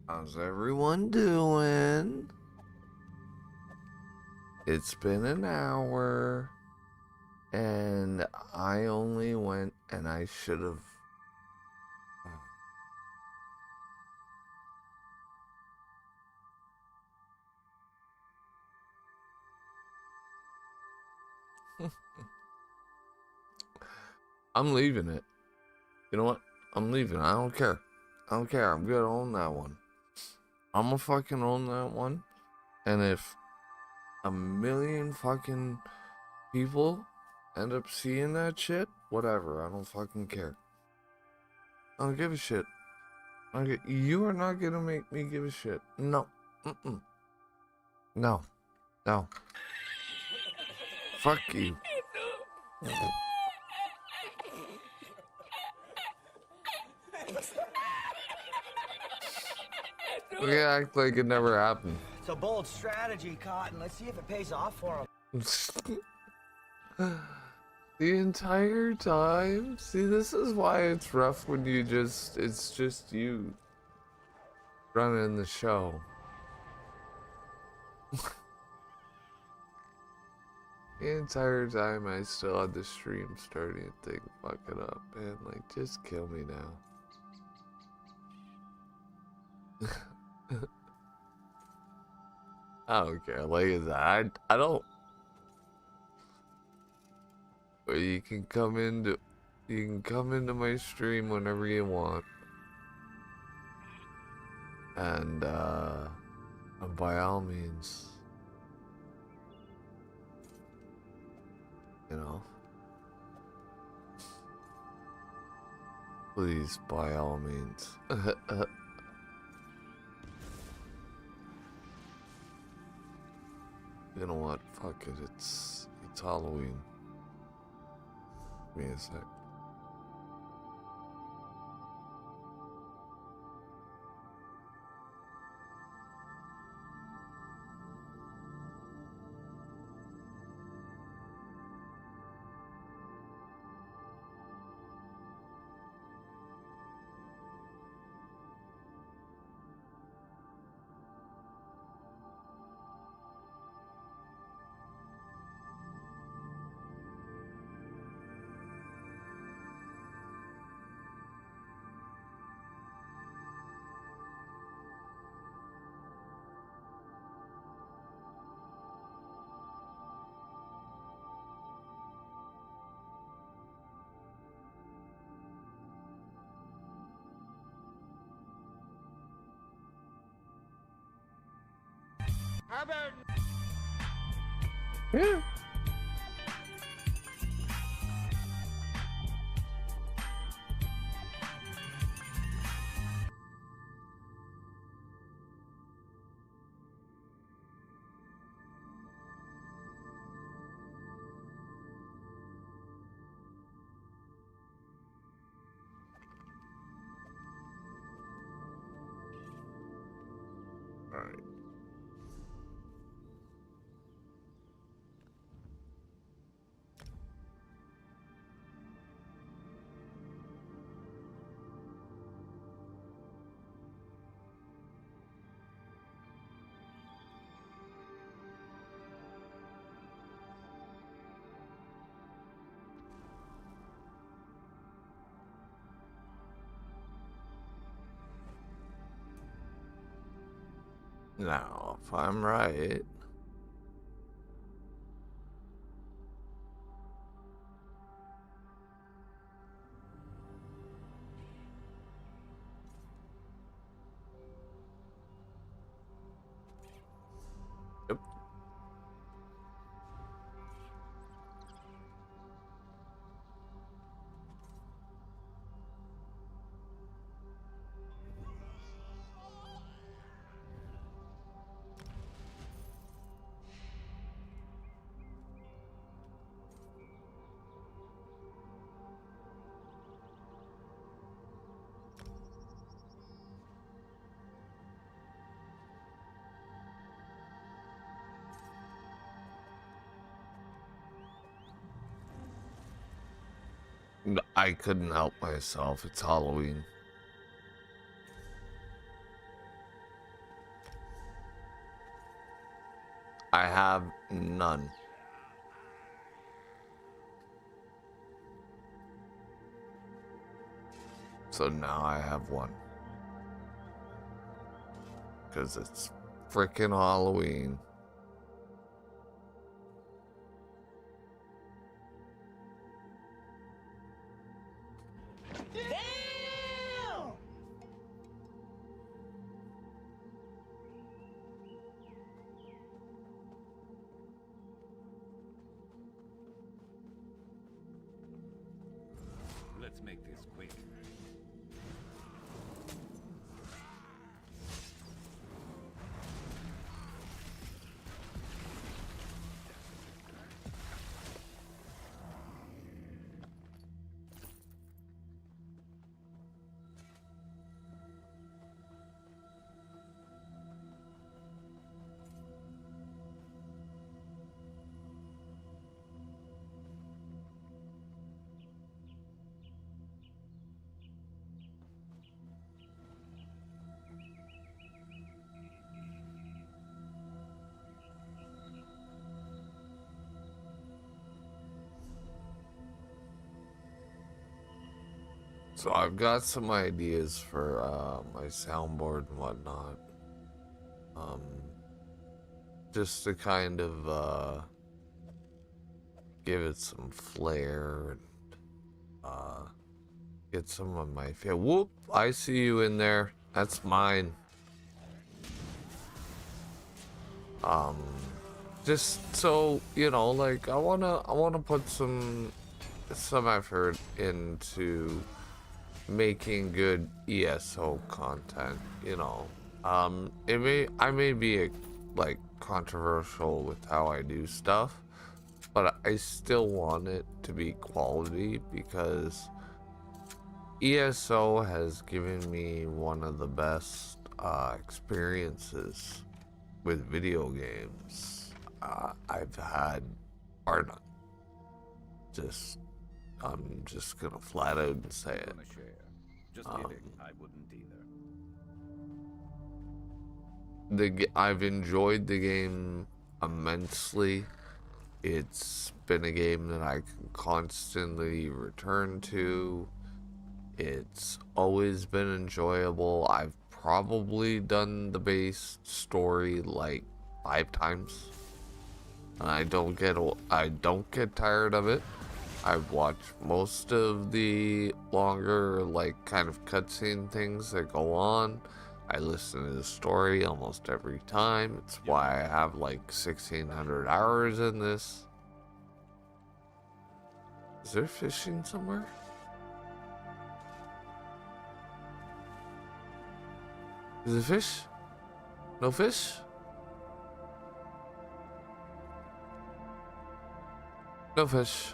how's everyone doing? It's been an hour, and I only went, and I should have. I'm leaving it. You know what? I'm leaving. I don't care. I don't care. I'm gonna own that one. I'm gonna fucking own that one. And if a million fucking people end up seeing that shit, whatever. I don't fucking care. I don't give a shit. You are not gonna make me give a shit. No. Mm-mm. No. No. Fuck you. We act like it never happened. It's a bold strategy, Cotton. Let's see if it pays off for him. The entire time? See, this is why it's rough when it's just you running the show. The entire time I still had the stream starting to think, fuck it up, man. Like, just kill me now. I don't care. Like I don't. But you can come into my stream whenever you want, and by all means, you know, please, by all means. You know what? Fuck it. It's Halloween. Give me a sec. Yeah. All right. Now, if I'm right, yep. I couldn't help myself. It's Halloween. I have none. So now I have one. Because it's freaking Halloween. Damn! Let's make this quick. So I've got some ideas for my soundboard and whatnot. Just to kind of give it some flair and get some of my feel. Whoop! I see you in there. That's mine. Just so you know, like I wanna put some effort into making good ESO content. You know, I may be like controversial with how I do stuff, but I still want it to be quality because ESO has given me one of the best experiences with video games I've had, bar none. I'm just gonna flat out and say it. Just kidding. I wouldn't either. I've enjoyed the game immensely. It's been a game that I can constantly return to. It's always been enjoyable. I've probably done the base story like 5 times. And I don't get tired of it. I've watched most of the longer, like, kind of cutscene things that go on. I listen to the story almost every time. It's why I have like 1,600 hours in this. Is there fishing somewhere? Is it fish? No fish? No fish.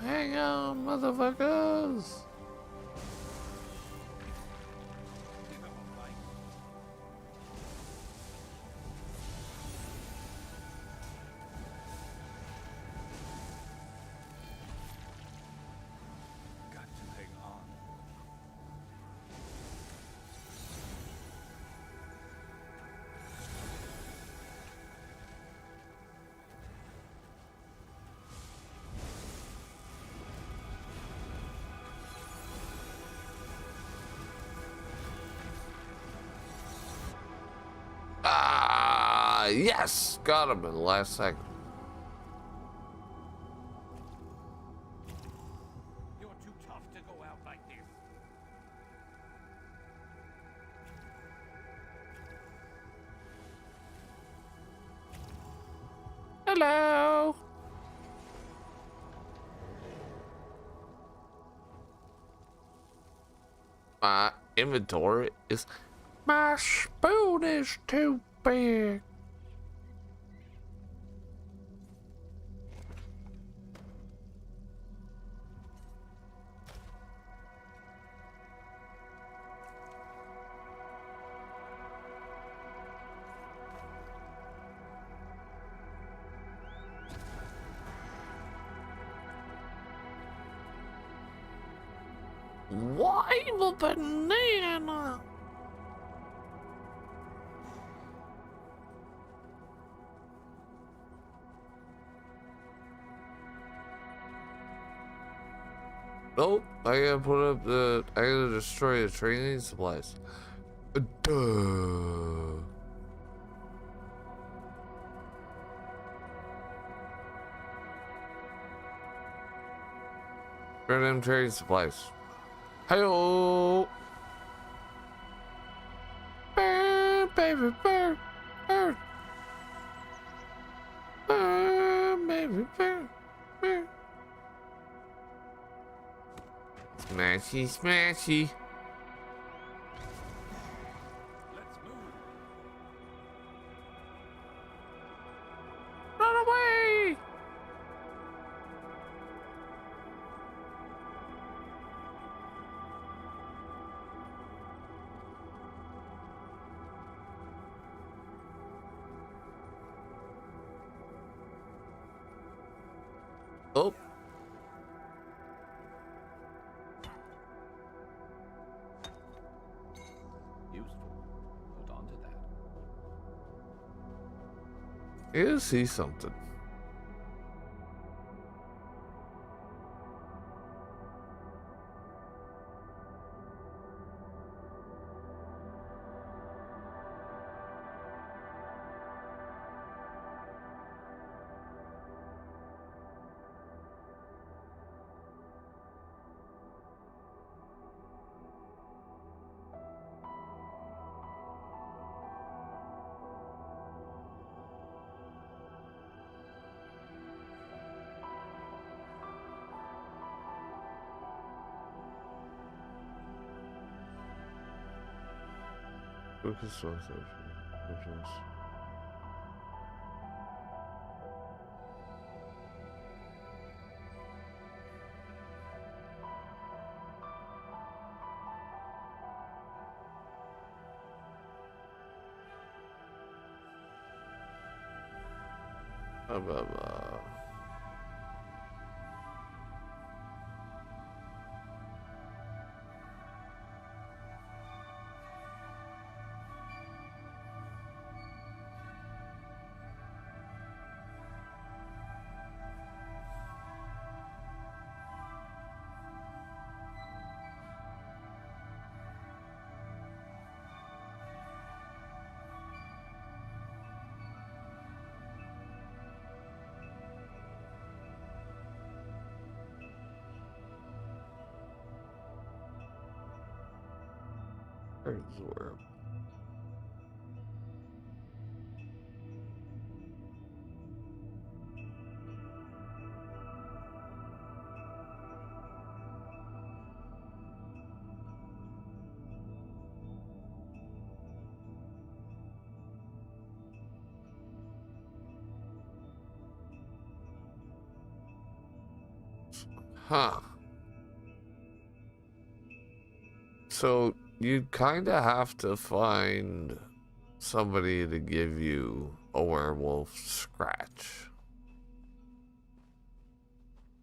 Hang on, motherfuckers! Got to hang on. Yes! Got him in the last second. You're too tough to go out like this. Hello! My inventory is... My spoon is too big. Why the banana? Nope, I gotta put up the... I gotta destroy the training supplies. Duh. Random trading supplies. Hi-oh! Burn, baby, burn, burn. Burn, baby, burn, burn. Smashy, smashy. Let's move. Run away! Oh. Useful. Hold on to that. You see something. Focus on social. Blah, blah, blah. Absorb. Huh. So you kind of have to find somebody to give you a werewolf scratch.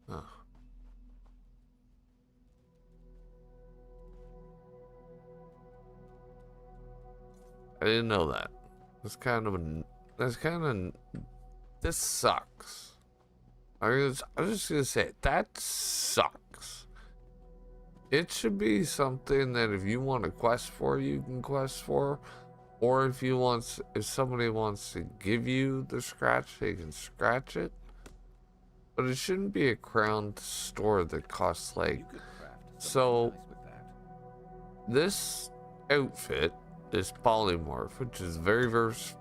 Huh. I didn't know that. This sucks. I was just gonna say, that sucks. It should be something that if you want to quest for, you can quest for. Or if somebody wants to give you the scratch, they can scratch it. But it shouldn't be a crown to store that costs like. So this outfit, this polymorph, which is the very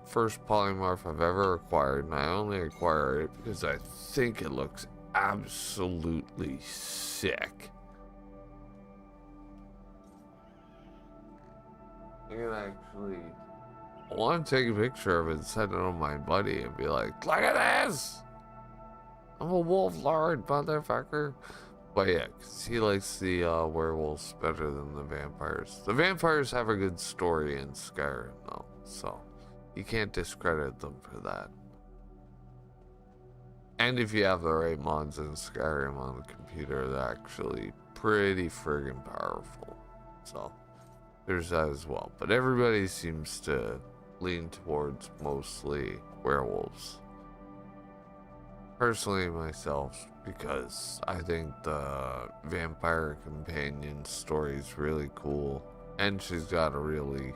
first polymorph I've ever acquired, and I only acquire it because I think it looks absolutely sick. I can actually, I want to take a picture of it and send it to my buddy and be like, look at this! I'm a wolf lord, motherfucker. But yeah, because he likes the werewolves better than the vampires. The vampires have a good story in Skyrim, though, so you can't discredit them for that. And if you have the right mods in Skyrim on the computer, they're actually pretty friggin' powerful. So there's that as well. But everybody seems to lean towards mostly werewolves. Personally, myself, because I think the vampire companion story is really cool, and she's got a really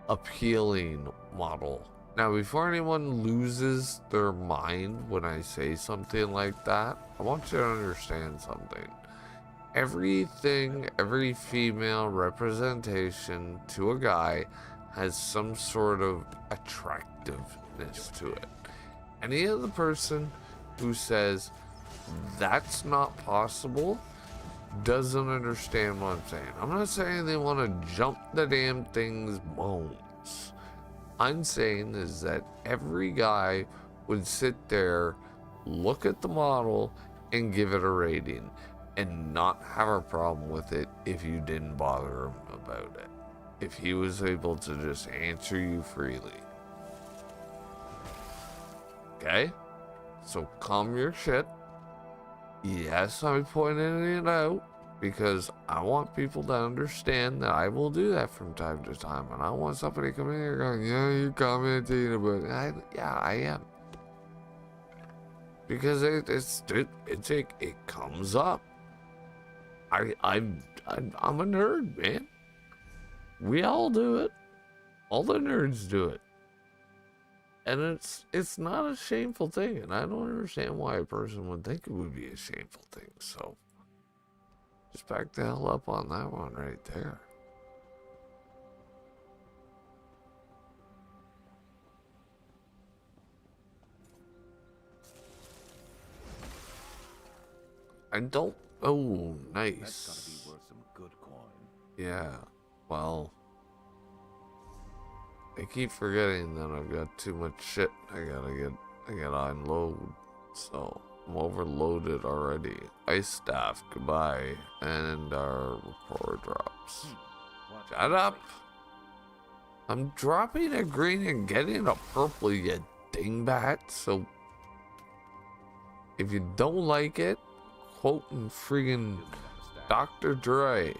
appealing model. Now, before anyone loses their mind when I say something like that, I want you to understand something. Every female representation to a guy has some sort of attractiveness to it. Any other person who says that's not possible doesn't understand what I'm saying. I'm not saying they want to jump the damn thing's bones. I'm saying is that every guy would sit there, look at the model, and give it a rating, and not have a problem with it if you didn't bother him about it. If he was able to just answer you freely. Okay? So calm your shit. Yes, I'm pointing it out because I want people to understand that I will do that from time to time. And I want somebody coming here going, yeah, you're commenting about it. Yeah, I am. Because it comes up. I'm a nerd, man. We all do it. All the nerds do it. And it's not a shameful thing, and I don't understand why a person would think it would be a shameful thing. So just back the hell up on that one right there. I don't. Oh, nice. That's gotta be worth some good coin. Yeah. Well, I keep forgetting that I've got too much shit I gotta unload. So I'm overloaded already. Ice staff, goodbye. And our report drops. Shut up! I'm dropping a green and getting a purple, you dingbat. So if you don't like it, quoting friggin' Dr. Dre.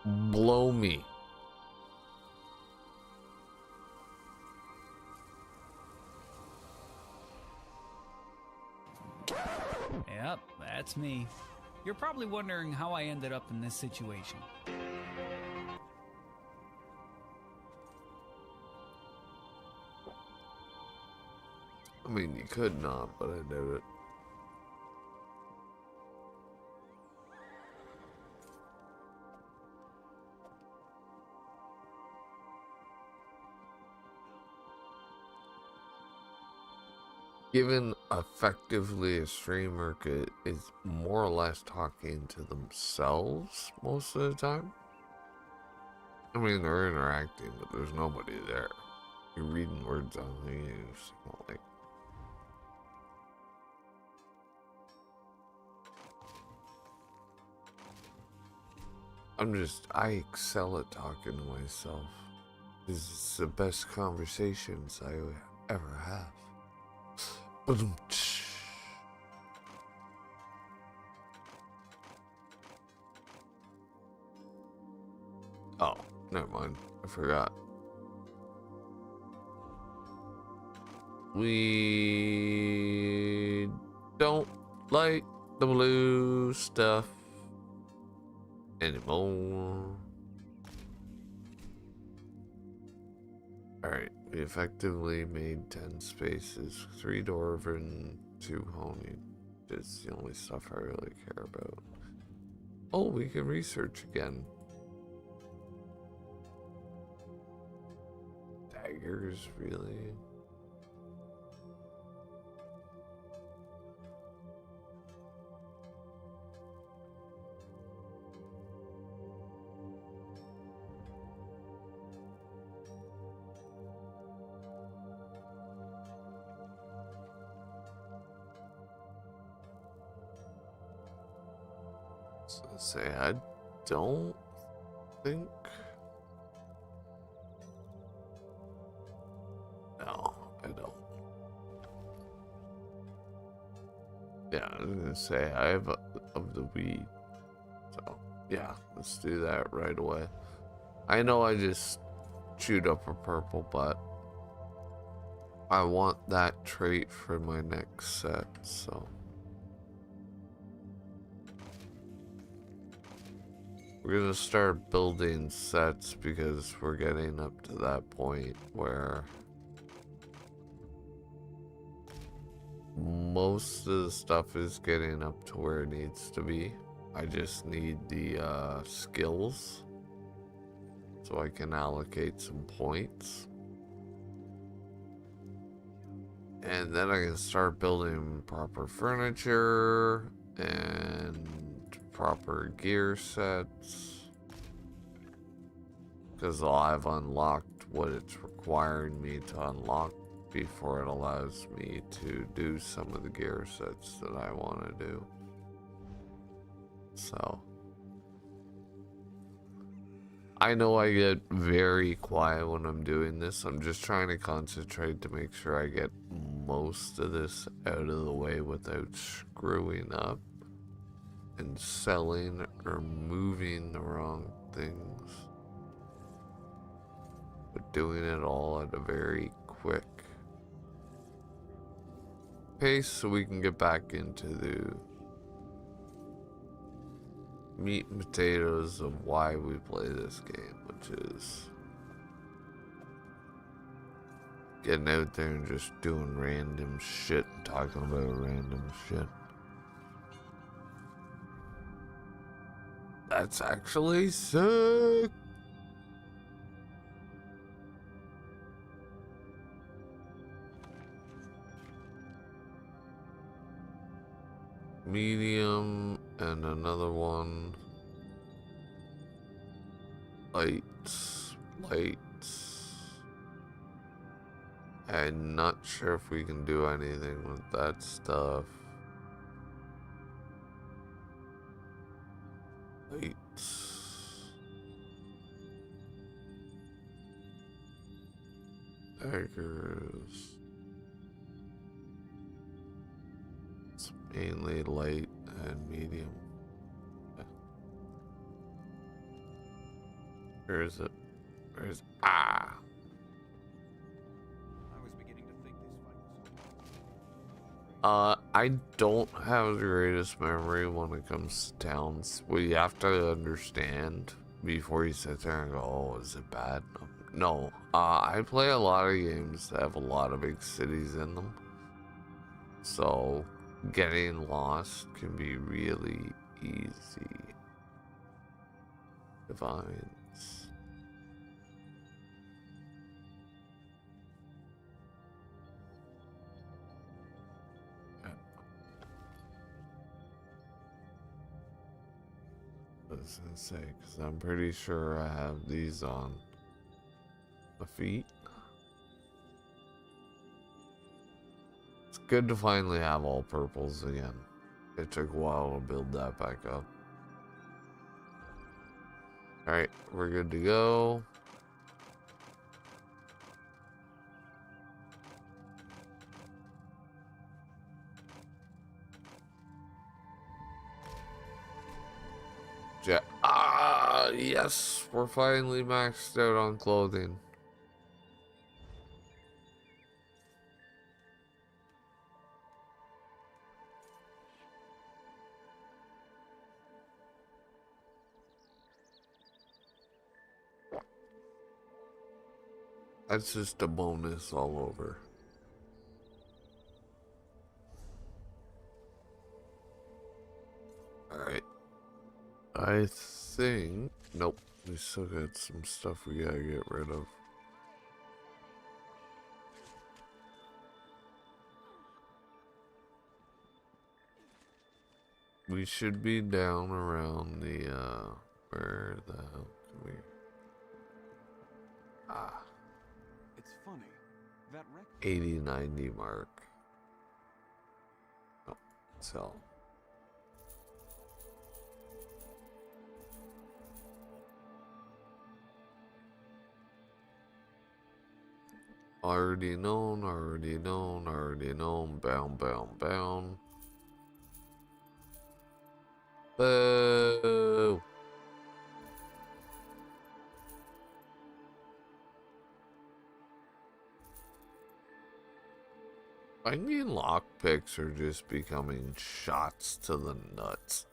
Blow me. Yep, that's me. You're probably wondering how I ended up in this situation. I mean, you could not, but I did it. Given effectively a streamer is more or less talking to themselves most of the time. I mean, they're interacting, but there's nobody there. You're reading words on the news. Like, I excel at talking to myself. This is the best conversations I ever have. Oh, never mind. I forgot. We don't like the blue stuff anymore. Alright, we effectively made 10 spaces, 3 Dwarven, 2 Honing. It's the only stuff I really care about. Oh, we can research again. Daggers, really? So say I don't think. No, I don't. Yeah, I was gonna say I have of the weed. So yeah, let's do that right away. I know I just chewed up a purple, but I want that trait for my next set, so. We're gonna start building sets because we're getting up to that point where most of the stuff is getting up to where it needs to be. I just need the skills so I can allocate some points. And then I can start building proper furniture and proper gear sets, because I've unlocked what it's requiring me to unlock before it allows me to do some of the gear sets that I want to do. So I know I get very quiet when I'm doing this. I'm just trying to concentrate to make sure I get most of this out of the way without screwing up and selling or moving the wrong things, but doing it all at a very quick pace so we can get back into the meat and potatoes of why we play this game, which is getting out there and just doing random shit and talking about random shit. That's actually sick. Medium and another one. Lights. I'm not sure if we can do anything with that stuff. Lights. Daggers. It's mainly light and medium. Where is it? Where's I was beginning to think this fight was so I don't have the greatest memory when it comes to towns. We have to understand before you sit there and go, oh, is it bad? No. I play a lot of games that have a lot of big cities in them. So getting lost can be really easy. Divines. I was gonna say, because I'm pretty sure I have these on my feet. It's good to finally have all purples again. It took a while to build that back up. Alright, we're good to go. Yes, we're finally maxed out on clothing. That's just a bonus all over. Alright. I think... Nope. We still got some stuff we gotta get rid of. We should be down around the, where the hell can we... Ah. It's funny. That 80-90 mark. Oh, sell. Already known, already known, already known. Bound, bound, bound. Boo! I mean, lockpicks are just becoming shots to the nuts.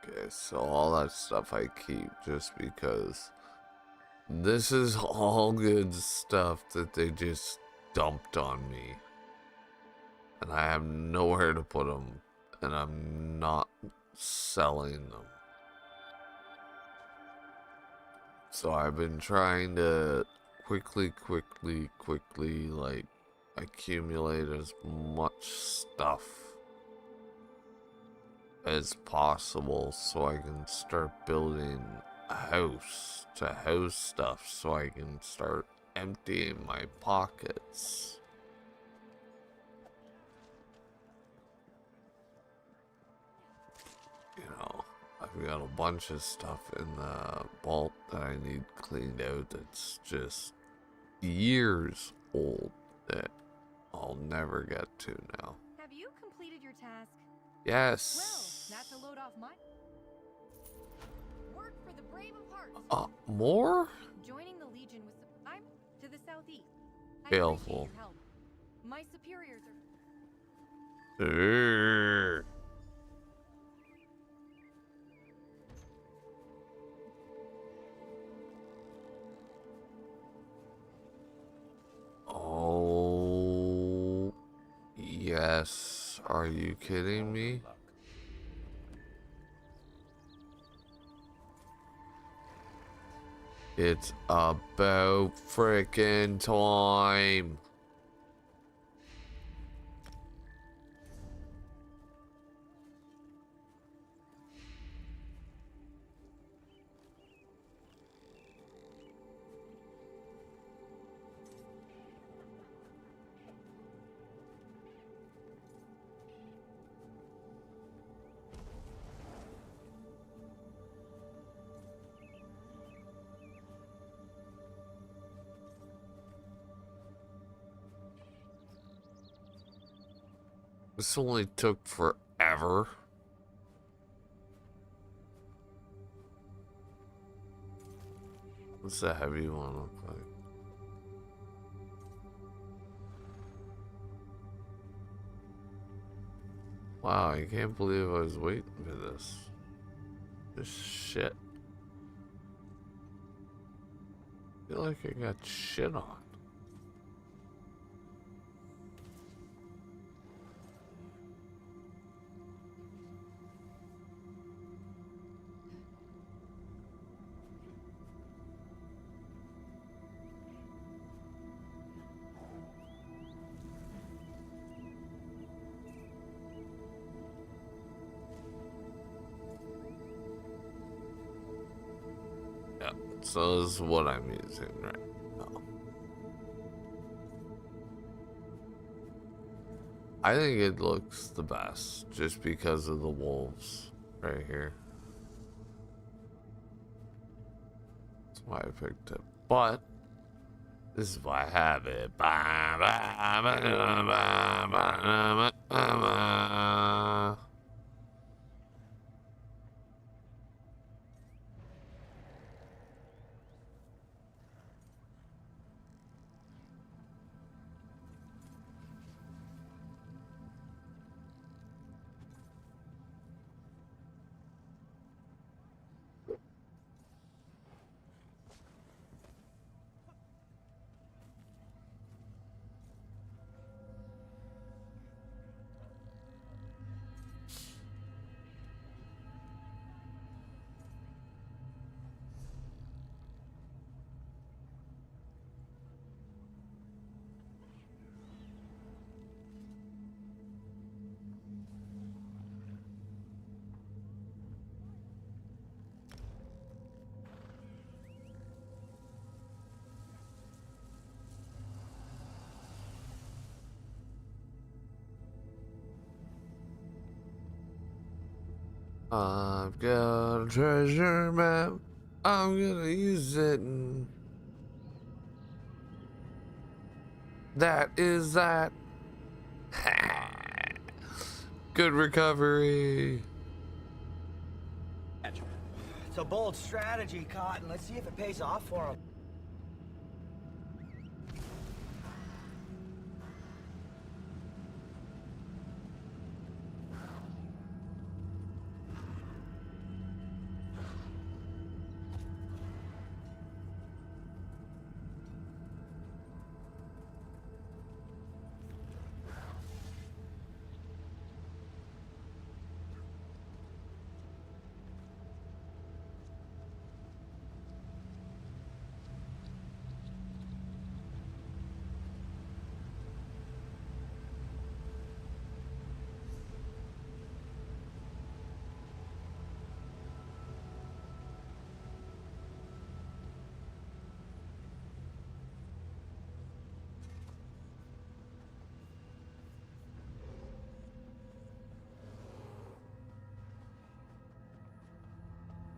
Okay, so all that stuff I keep just because this is all good stuff that they just dumped on me. And I have nowhere to put them. And I'm not selling them. So I've been trying to quickly, like, accumulate as much stuff as possible so I can start building a house to house stuff so I can start emptying my pockets. You know, I've got a bunch of stuff in the vault that I need cleaned out that's just years old that I'll never get to now. Have you completed your task? Yes. Well, not to load off my work for the brave of heart. More? Joining the Legion with I'm to the southeast. I Baleful. appreciate your help. My superiors are Oh, yes. Are you kidding me? It's about frickin' time. This only took forever. What's the heavy one look like? Wow, I can't believe I was waiting for this. This shit. I feel like I got shit on. Yeah, so this is what I'm using right now. I think it looks the best just because of the wolves right here. That's why I picked it. But this is why I have it. I've got a treasure map. I'm gonna use it. And that is that. Good recovery. It's a bold strategy, Cotton. Let's see if it pays off for him.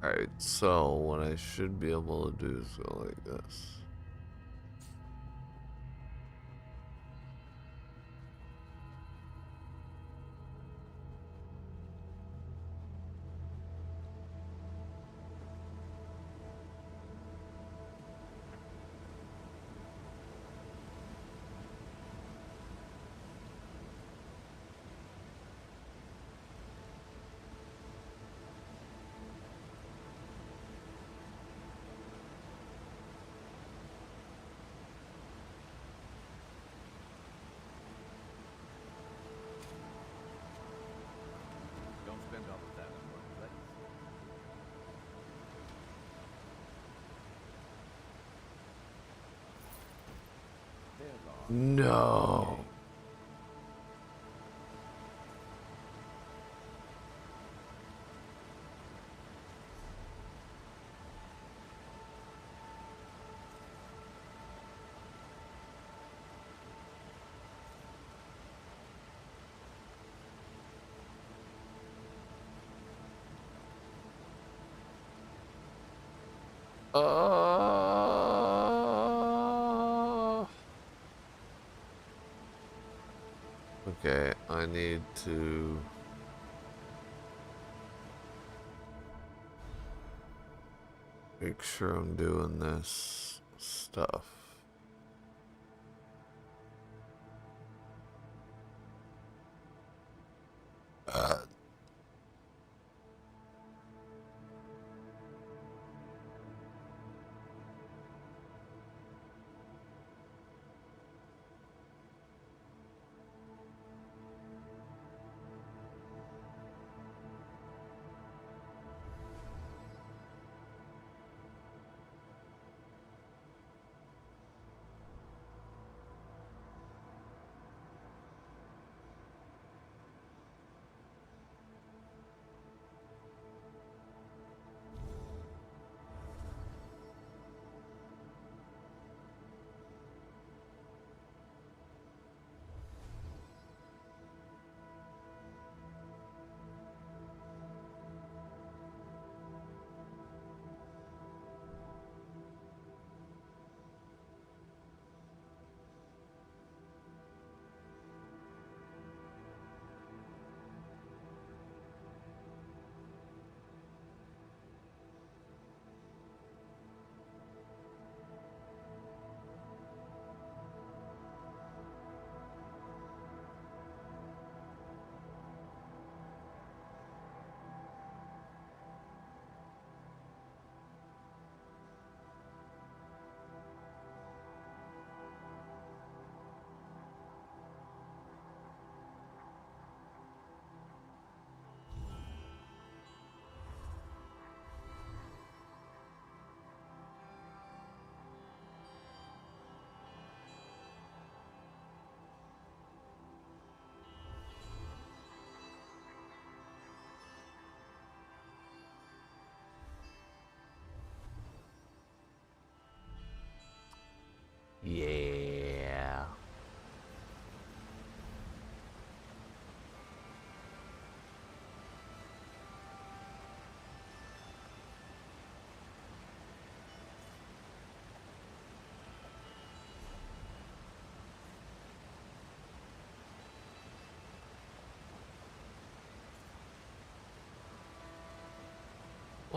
Alright, so what I should be able to do is go like this. Don't spend all of that on one place. No. Okay, I need to make sure I'm doing this stuff.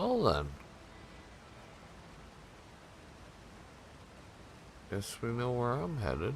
Well then. Guess we know where I'm headed.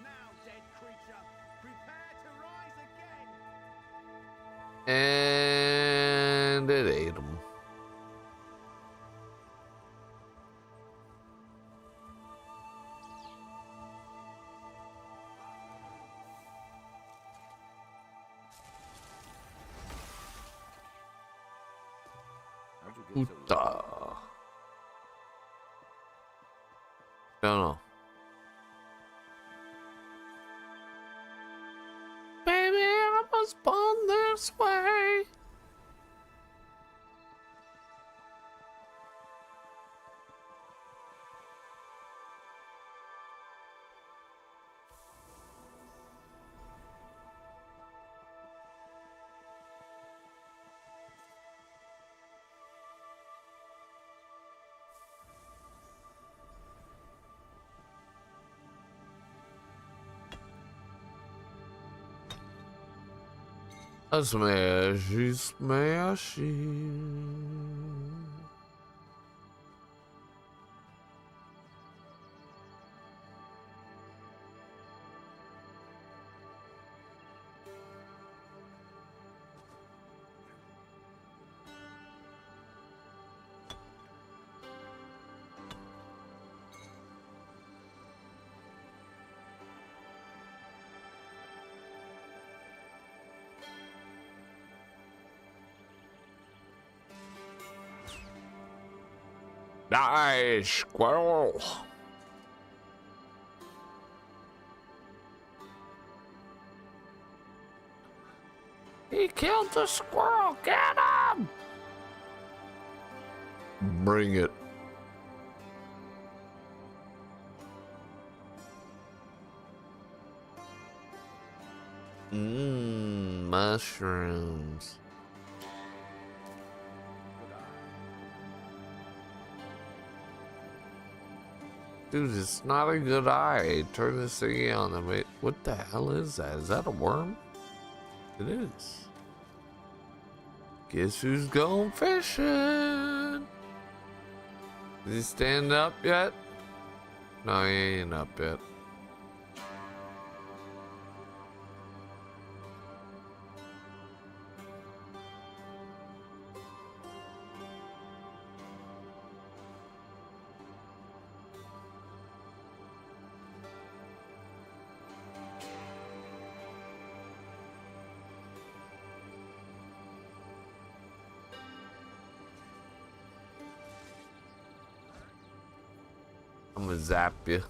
Now, dead creature, prepare to rise again. And it ate him. How'd you get so Uta. Don't know. Baby, I was born this way. A smashy, smashy. Nice squirrel. He killed the squirrel. Get him! Bring it. Mushrooms. Dude, it's not a good eye. Turn this thing on. I mean, what the hell is that? Is that a worm? It is. Guess who's going fishing? Is he standing up yet? No, he ain't up yet. I'm gonna zap you.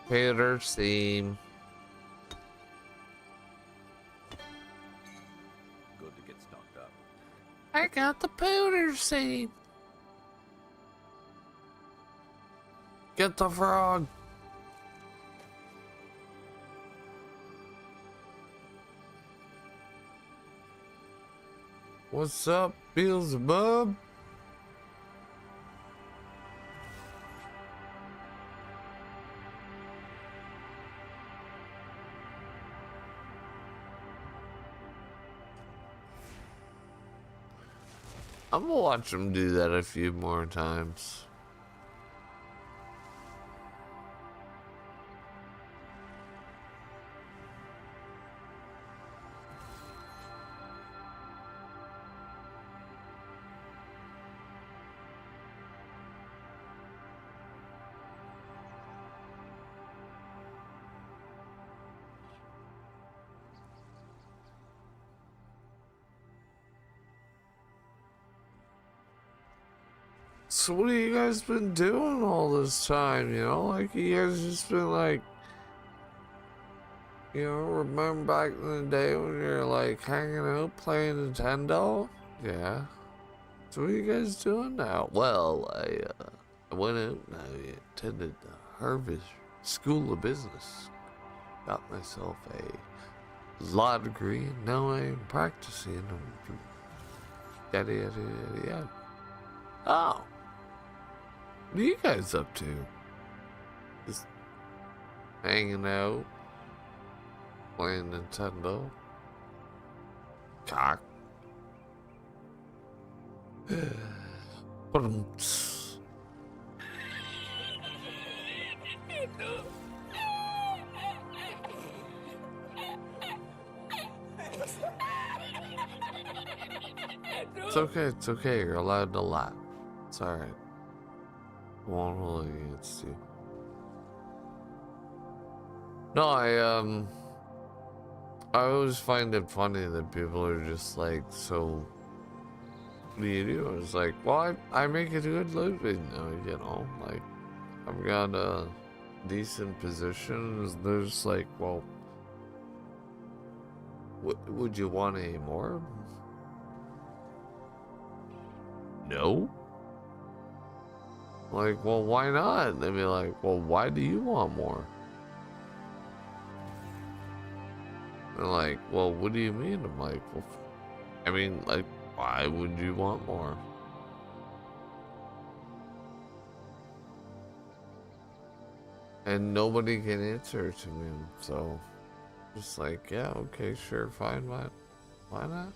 Peter seam. good to get stocked up? I got the powder seed. Get the frog. What's up, Beelzebub? I'm gonna watch him do that a few more times. So what have you guys been doing all this time, you know? Like, you guys just been like, you know, remember back in the day when you were like hanging out playing Nintendo? Yeah. So what are you guys doing now? Well, I went out and I attended the Harvard School of Business. Got myself a law degree and now I'm practicing. Yada yada yada yada. Oh. What are you guys up to? Just hanging out, playing Nintendo. Cock. It's okay, you're allowed to laugh. It's alright. I won't hold it against you. No, I always find it funny that people are just like, so what do you do? It's like, well, I make a good living now, you know, like, I've got a decent position. They're just like, well, would you want any more? No. Like, well, why not? They'd be like, well, why do you want more? They're like, well, what do you mean? I'm like, well, I mean, like, why would you want more? And nobody can answer to me, so just like, yeah, okay, sure, fine, why not?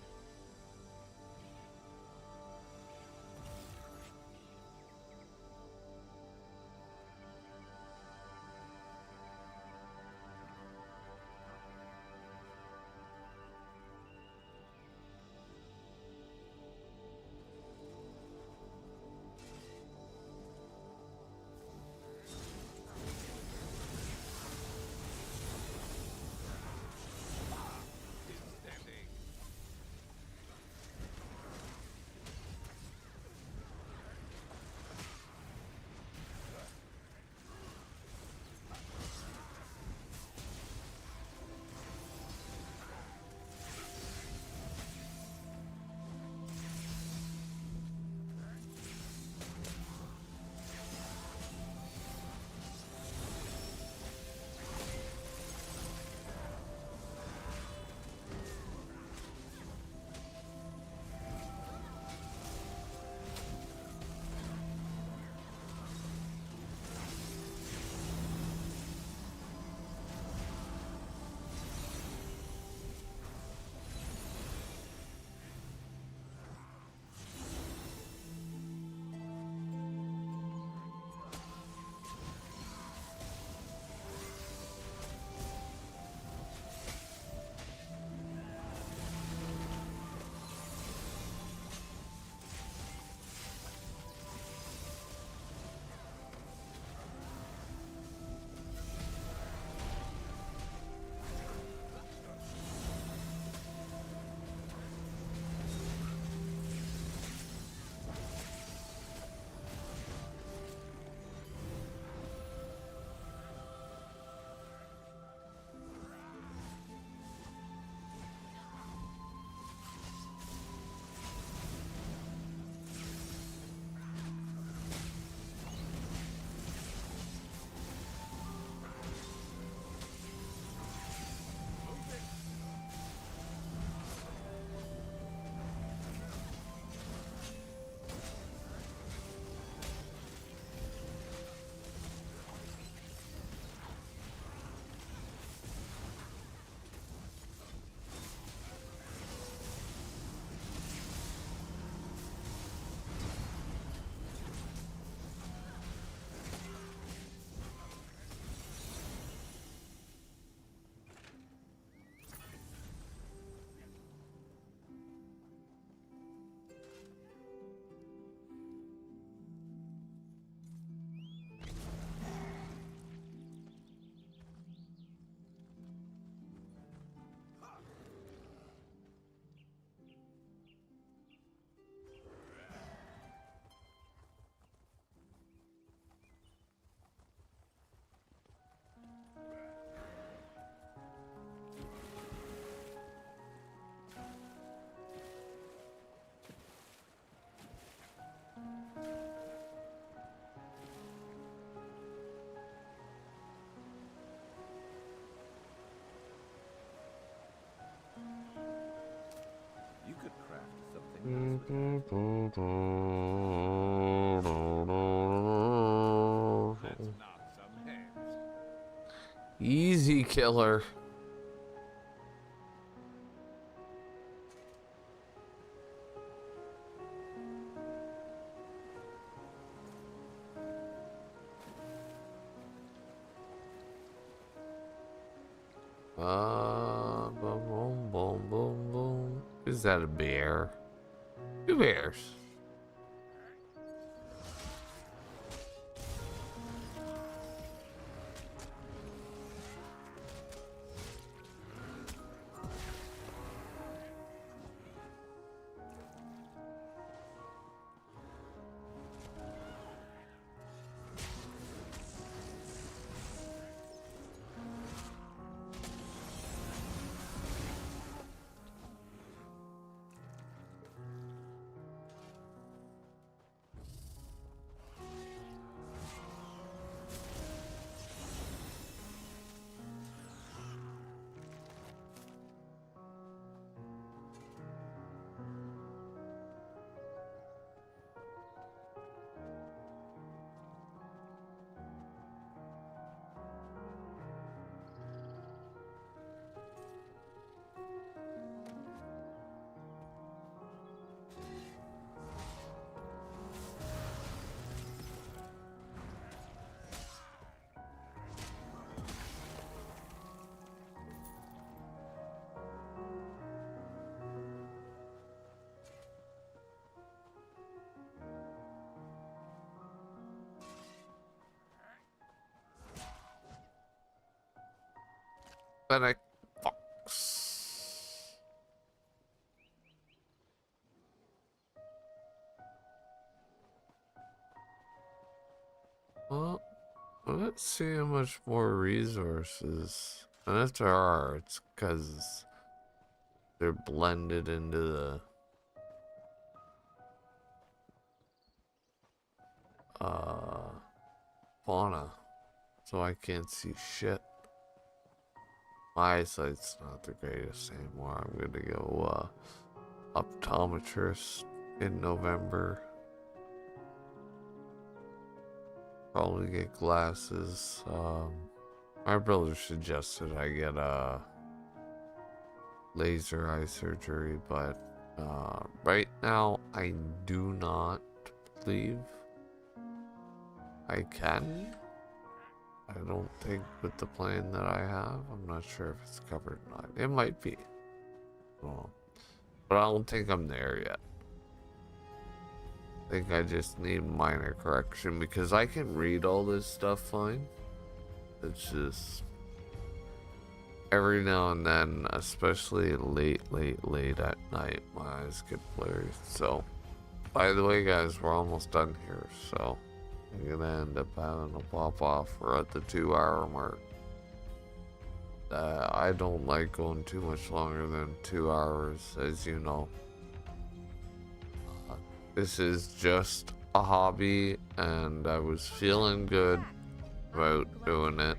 Easy killer. Boom, boom, boom, boom, boom. Is that a bear? Two bears. Fennec Fox. Well, let's see how much more resources. And if there are, it's because they're blended into the fauna. So I can't see shit. My eyesight's not the greatest anymore. I'm gonna go optometrist in November. Probably get glasses. My brother suggested I get a laser eye surgery, but right now I do not believe I can. I don't think with the plan that I have, I'm not sure if it's covered or not. It might be. Well, but I don't think I'm there yet. I think I just need minor correction because I can read all this stuff fine. It's just every now and then, especially late at night, my eyes get blurry. So, by the way, guys, we're almost done here. So, I'm gonna end up having to pop off. We're at the 2-hour mark. I don't like going too much longer than 2 hours, as you know. This is just a hobby, and I was feeling good about doing it.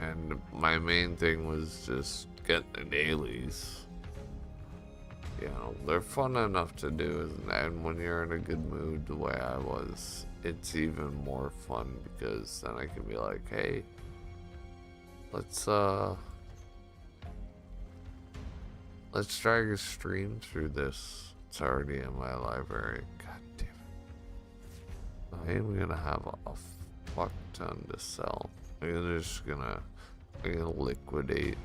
And my main thing was just getting the dailies. You know, they're fun enough to do, and when you're in a good mood the way I was, it's even more fun because then I can be like, hey, let's drag a stream through this. It's already in my library. God damn it. I am gonna have a fuck ton to sell. I'm just gonna liquidate.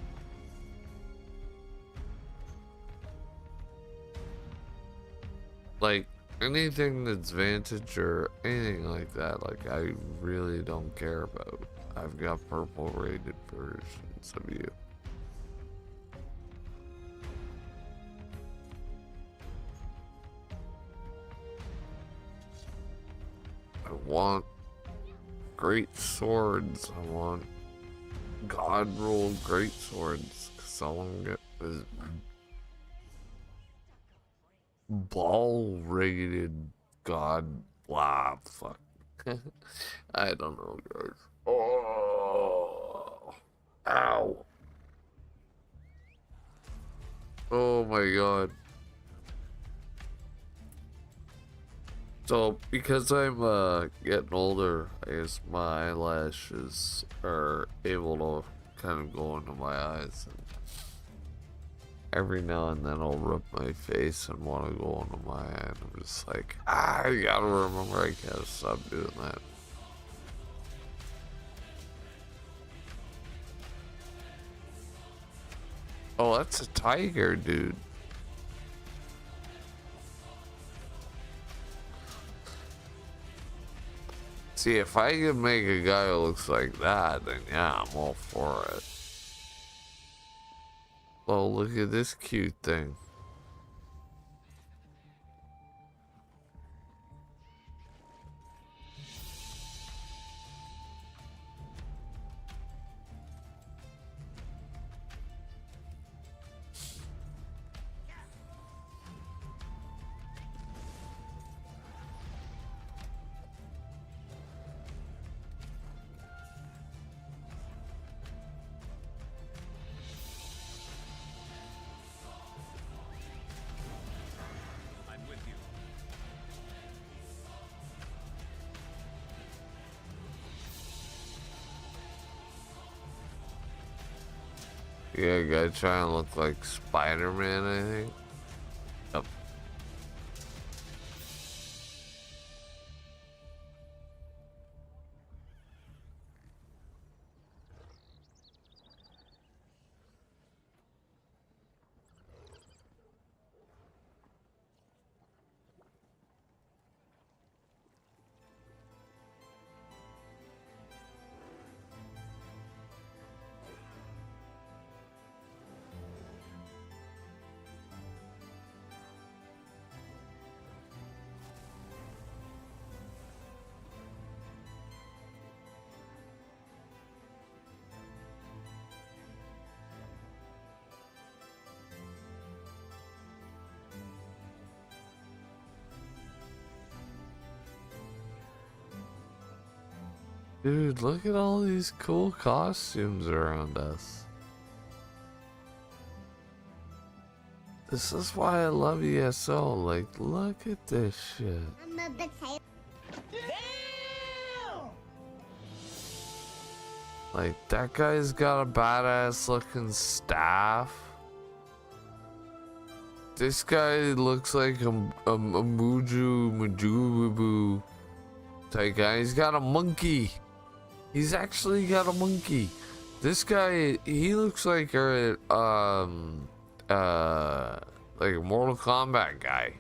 Like anything that's vintage or anything like that, like I really don't care about. I've got purple rated versions of you. I want great swords. I want god rolled great swords. Cause I want to get this ball rated god blah fuck. I don't know, guys. Oh, ow. Oh my god. So, because I'm getting older, I guess my eyelashes are able to kind of go into my eyes. And every now and then I'll rub my face and want to go into my eye. And I'm just like, I gotta remember, I gotta stop doing that. Oh, that's a tiger, dude. See, if I could make a guy who looks like that, then yeah, I'm all for it. Oh, look at this cute thing. Yeah, guy trying to look like Spider-Man, I think. Yep. Dude, look at all these cool costumes around us. This is why I love ESO. Like, look at this shit. Like, that guy's got a badass looking staff. This guy looks like a Mujubu type guy. He's got a monkey. He's actually got a monkey. This guy, he looks like a Mortal Kombat guy.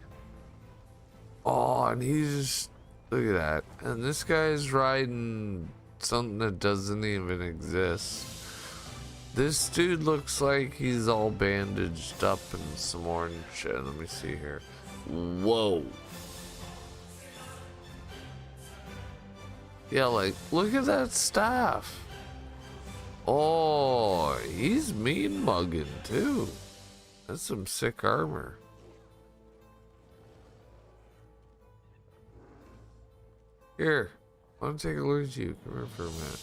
Oh, and he's just, look at that. And this guy's riding something that doesn't even exist. This dude looks like he's all bandaged up in some orange shit. Let me see here. Whoa. Yeah, like, look at that staff. Oh, he's mean mugging too. That's some sick armor. Here, I want to take a look at you. Come here for a minute.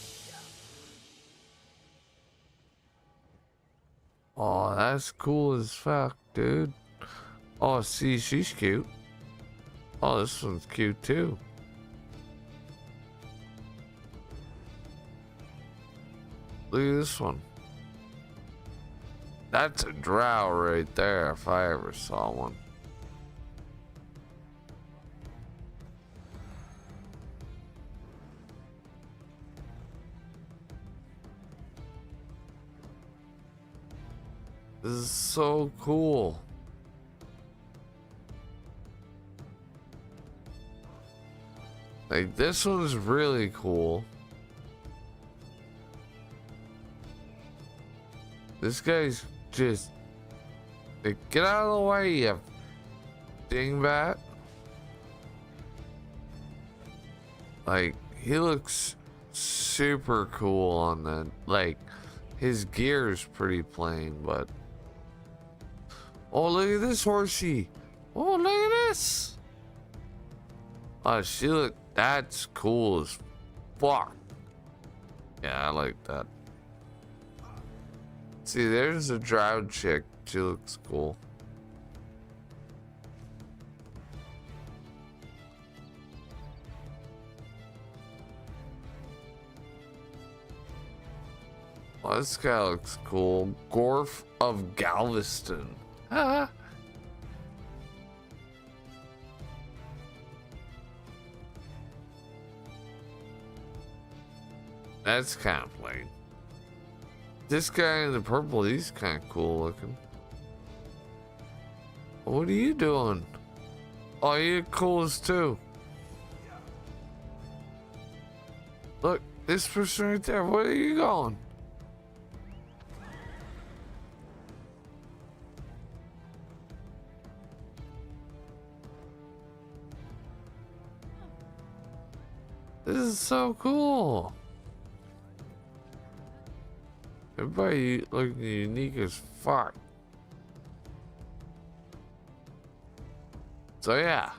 Oh, that's cool as fuck, dude. Oh, see, she's cute. Oh, this one's cute too. Look at this one. That's a drow right there, if I ever saw one. This is so cool. Like, this one's really cool. This guy's just, like, get out of the way, you dingbat. Like, he looks super cool on that. Like, his gear's pretty plain, but oh, look at this horsey. Oh, look at this. Oh, she look, that's cool as fuck. Yeah, I like that. See, there's a drow chick. She looks cool. Oh, this guy looks cool. Gorf of Galveston. Ah. That's kind of plain. This guy in the purple, he's kind of cool looking. What are you doing? Oh, you're cool as too. Look, this person right there. Where are you going? This is so cool. Everybody looking unique as fuck. So yeah,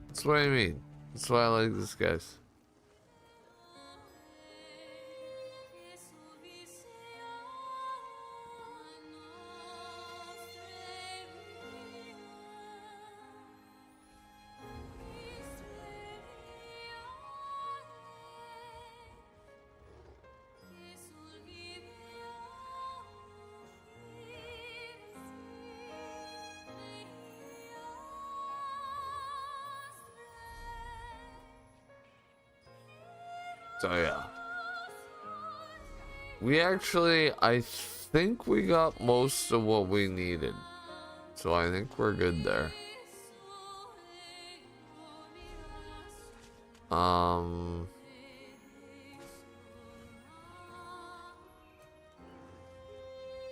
that's what I mean. That's why I like this, guys. So yeah, we actually, I think we got most of what we needed, so I think we're good there.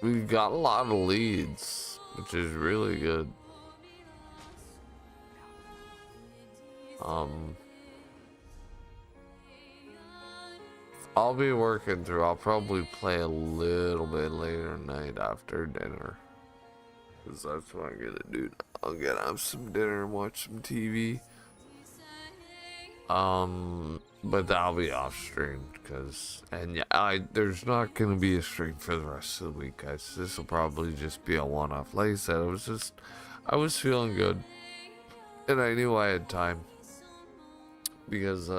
We got a lot of leads, which is really good. I'll be working through. I'll probably play a little bit later tonight after dinner, because that's what I'm gonna do. I'll get have some dinner and watch some TV. But that'll be off stream, and yeah, there's not gonna be a stream for the rest of the week, guys. This will probably just be a one-off. Like I said, I was feeling good, and I knew I had time. Because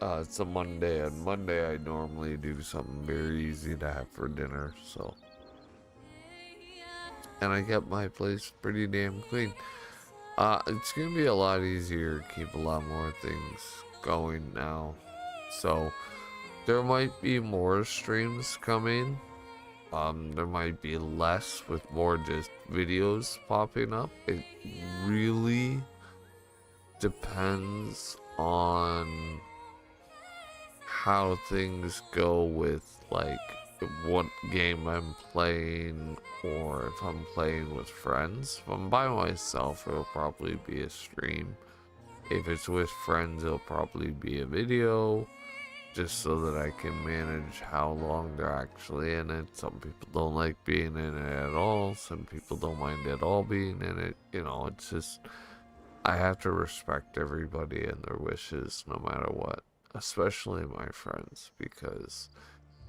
it's a Monday, and Monday I normally do something very easy to have for dinner, so. And I kept my place pretty damn clean. It's gonna be a lot easier to keep a lot more things going now. So, there might be more streams coming. There might be less with more just videos popping up. It really depends on how things go with like what game I'm playing, or if I'm playing with friends. If I'm by myself, it'll probably be a stream. If it's with friends, it'll probably be a video, just so that I can manage how long they're actually in it. Some people don't like being in it at all. Some people don't mind at all being in it. You know, it's just, I have to respect everybody and their wishes no matter what, especially my friends, because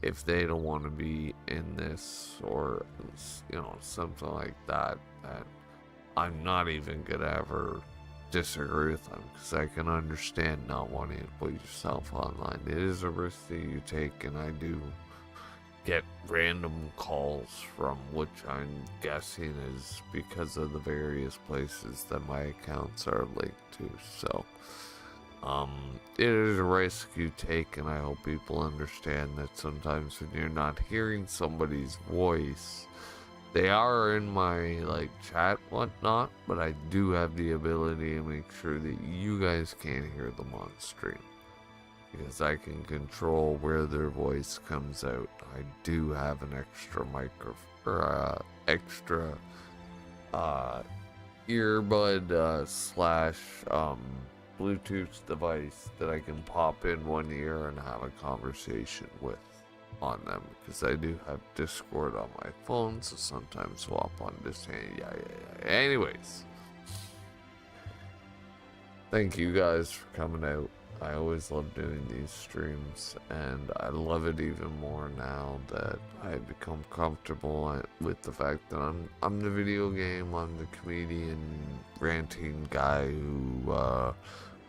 if they don't want to be in this, or, you know, something like that, that I'm not even gonna ever disagree with them, because I can understand not wanting to put yourself online. It is a risk that you take, and I do get random calls from, which I'm guessing is because of the various places that my accounts are linked to. So it is a risk you take, and I hope people understand that sometimes when you're not hearing somebody's voice, they are in my like chat whatnot, but I do have the ability to make sure that you guys can't hear them on stream, because I can control where their voice comes out. I do have an extra microphone, or extra earbud slash Bluetooth device that I can pop in one ear and have a conversation with on them, because I do have Discord on my phone, so sometimes swap on this. Yeah. Anyways, thank you guys for coming out. I always love doing these streams, and I love it even more now that I've become comfortable with the fact that I'm the video game, I'm the comedian, ranting guy who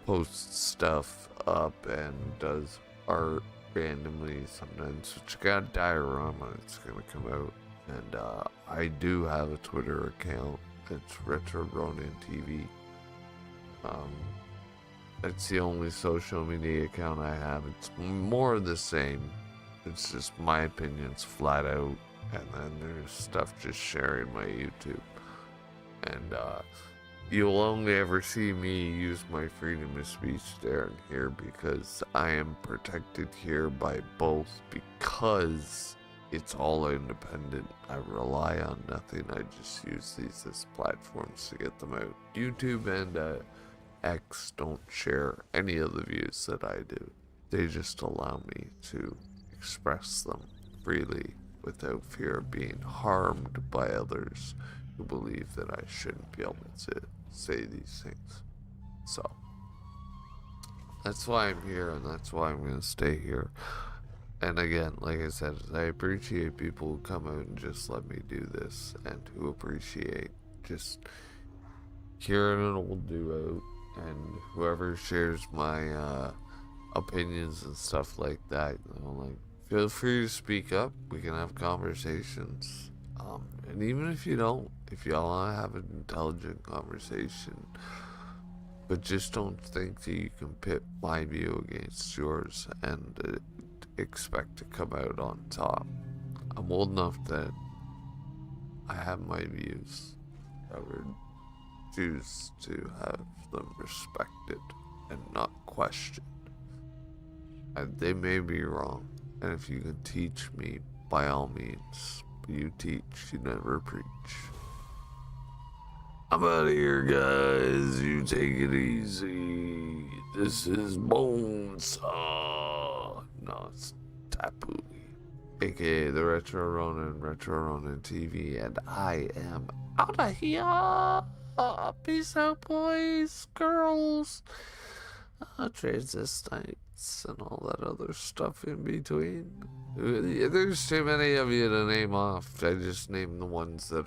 posts stuff up and does art randomly sometimes, but you got a diorama, it's gonna come out. And I do have a Twitter account. It's Retro Ronin TV. It's the only social media account I have. It's more of the same. It's just my opinions flat out, and then there's stuff just sharing my YouTube. And you'll only ever see me use my freedom of speech there and here because I am protected here by both, because it's all independent. I rely on nothing. I just use these as platforms to get them out. YouTube and X don't share any of the views that I do. They just allow me to express them freely without fear of being harmed by others who believe that I shouldn't be able to say these things. So that's why I'm here, and that's why I'm gonna stay here. And again, like I said, I appreciate people who come out and just let me do this, and who appreciate just hearing an old duo, and whoever shares my opinions and stuff like that. You know, like, feel free to speak up. We can have conversations. And even if you don't, if y'all want to have an intelligent conversation, but just don't think that you can pit my view against yours and expect to come out on top. I'm old enough that I have my views. I would choose to have them respected and not questioned. And they may be wrong, and if you can teach me, by all means. But you teach, you never preach. I'm out of here, guys. You take it easy. This is Bonesaw. No, it's Tapu, aka the Retro Ronin TV, and I am out of here. Peace out, boys, girls, transvestites, and all that other stuff in between. There's too many of you to name off. I just name the ones that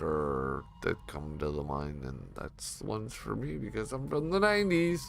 come to the mind, and that's the ones for me because I'm from the 90s.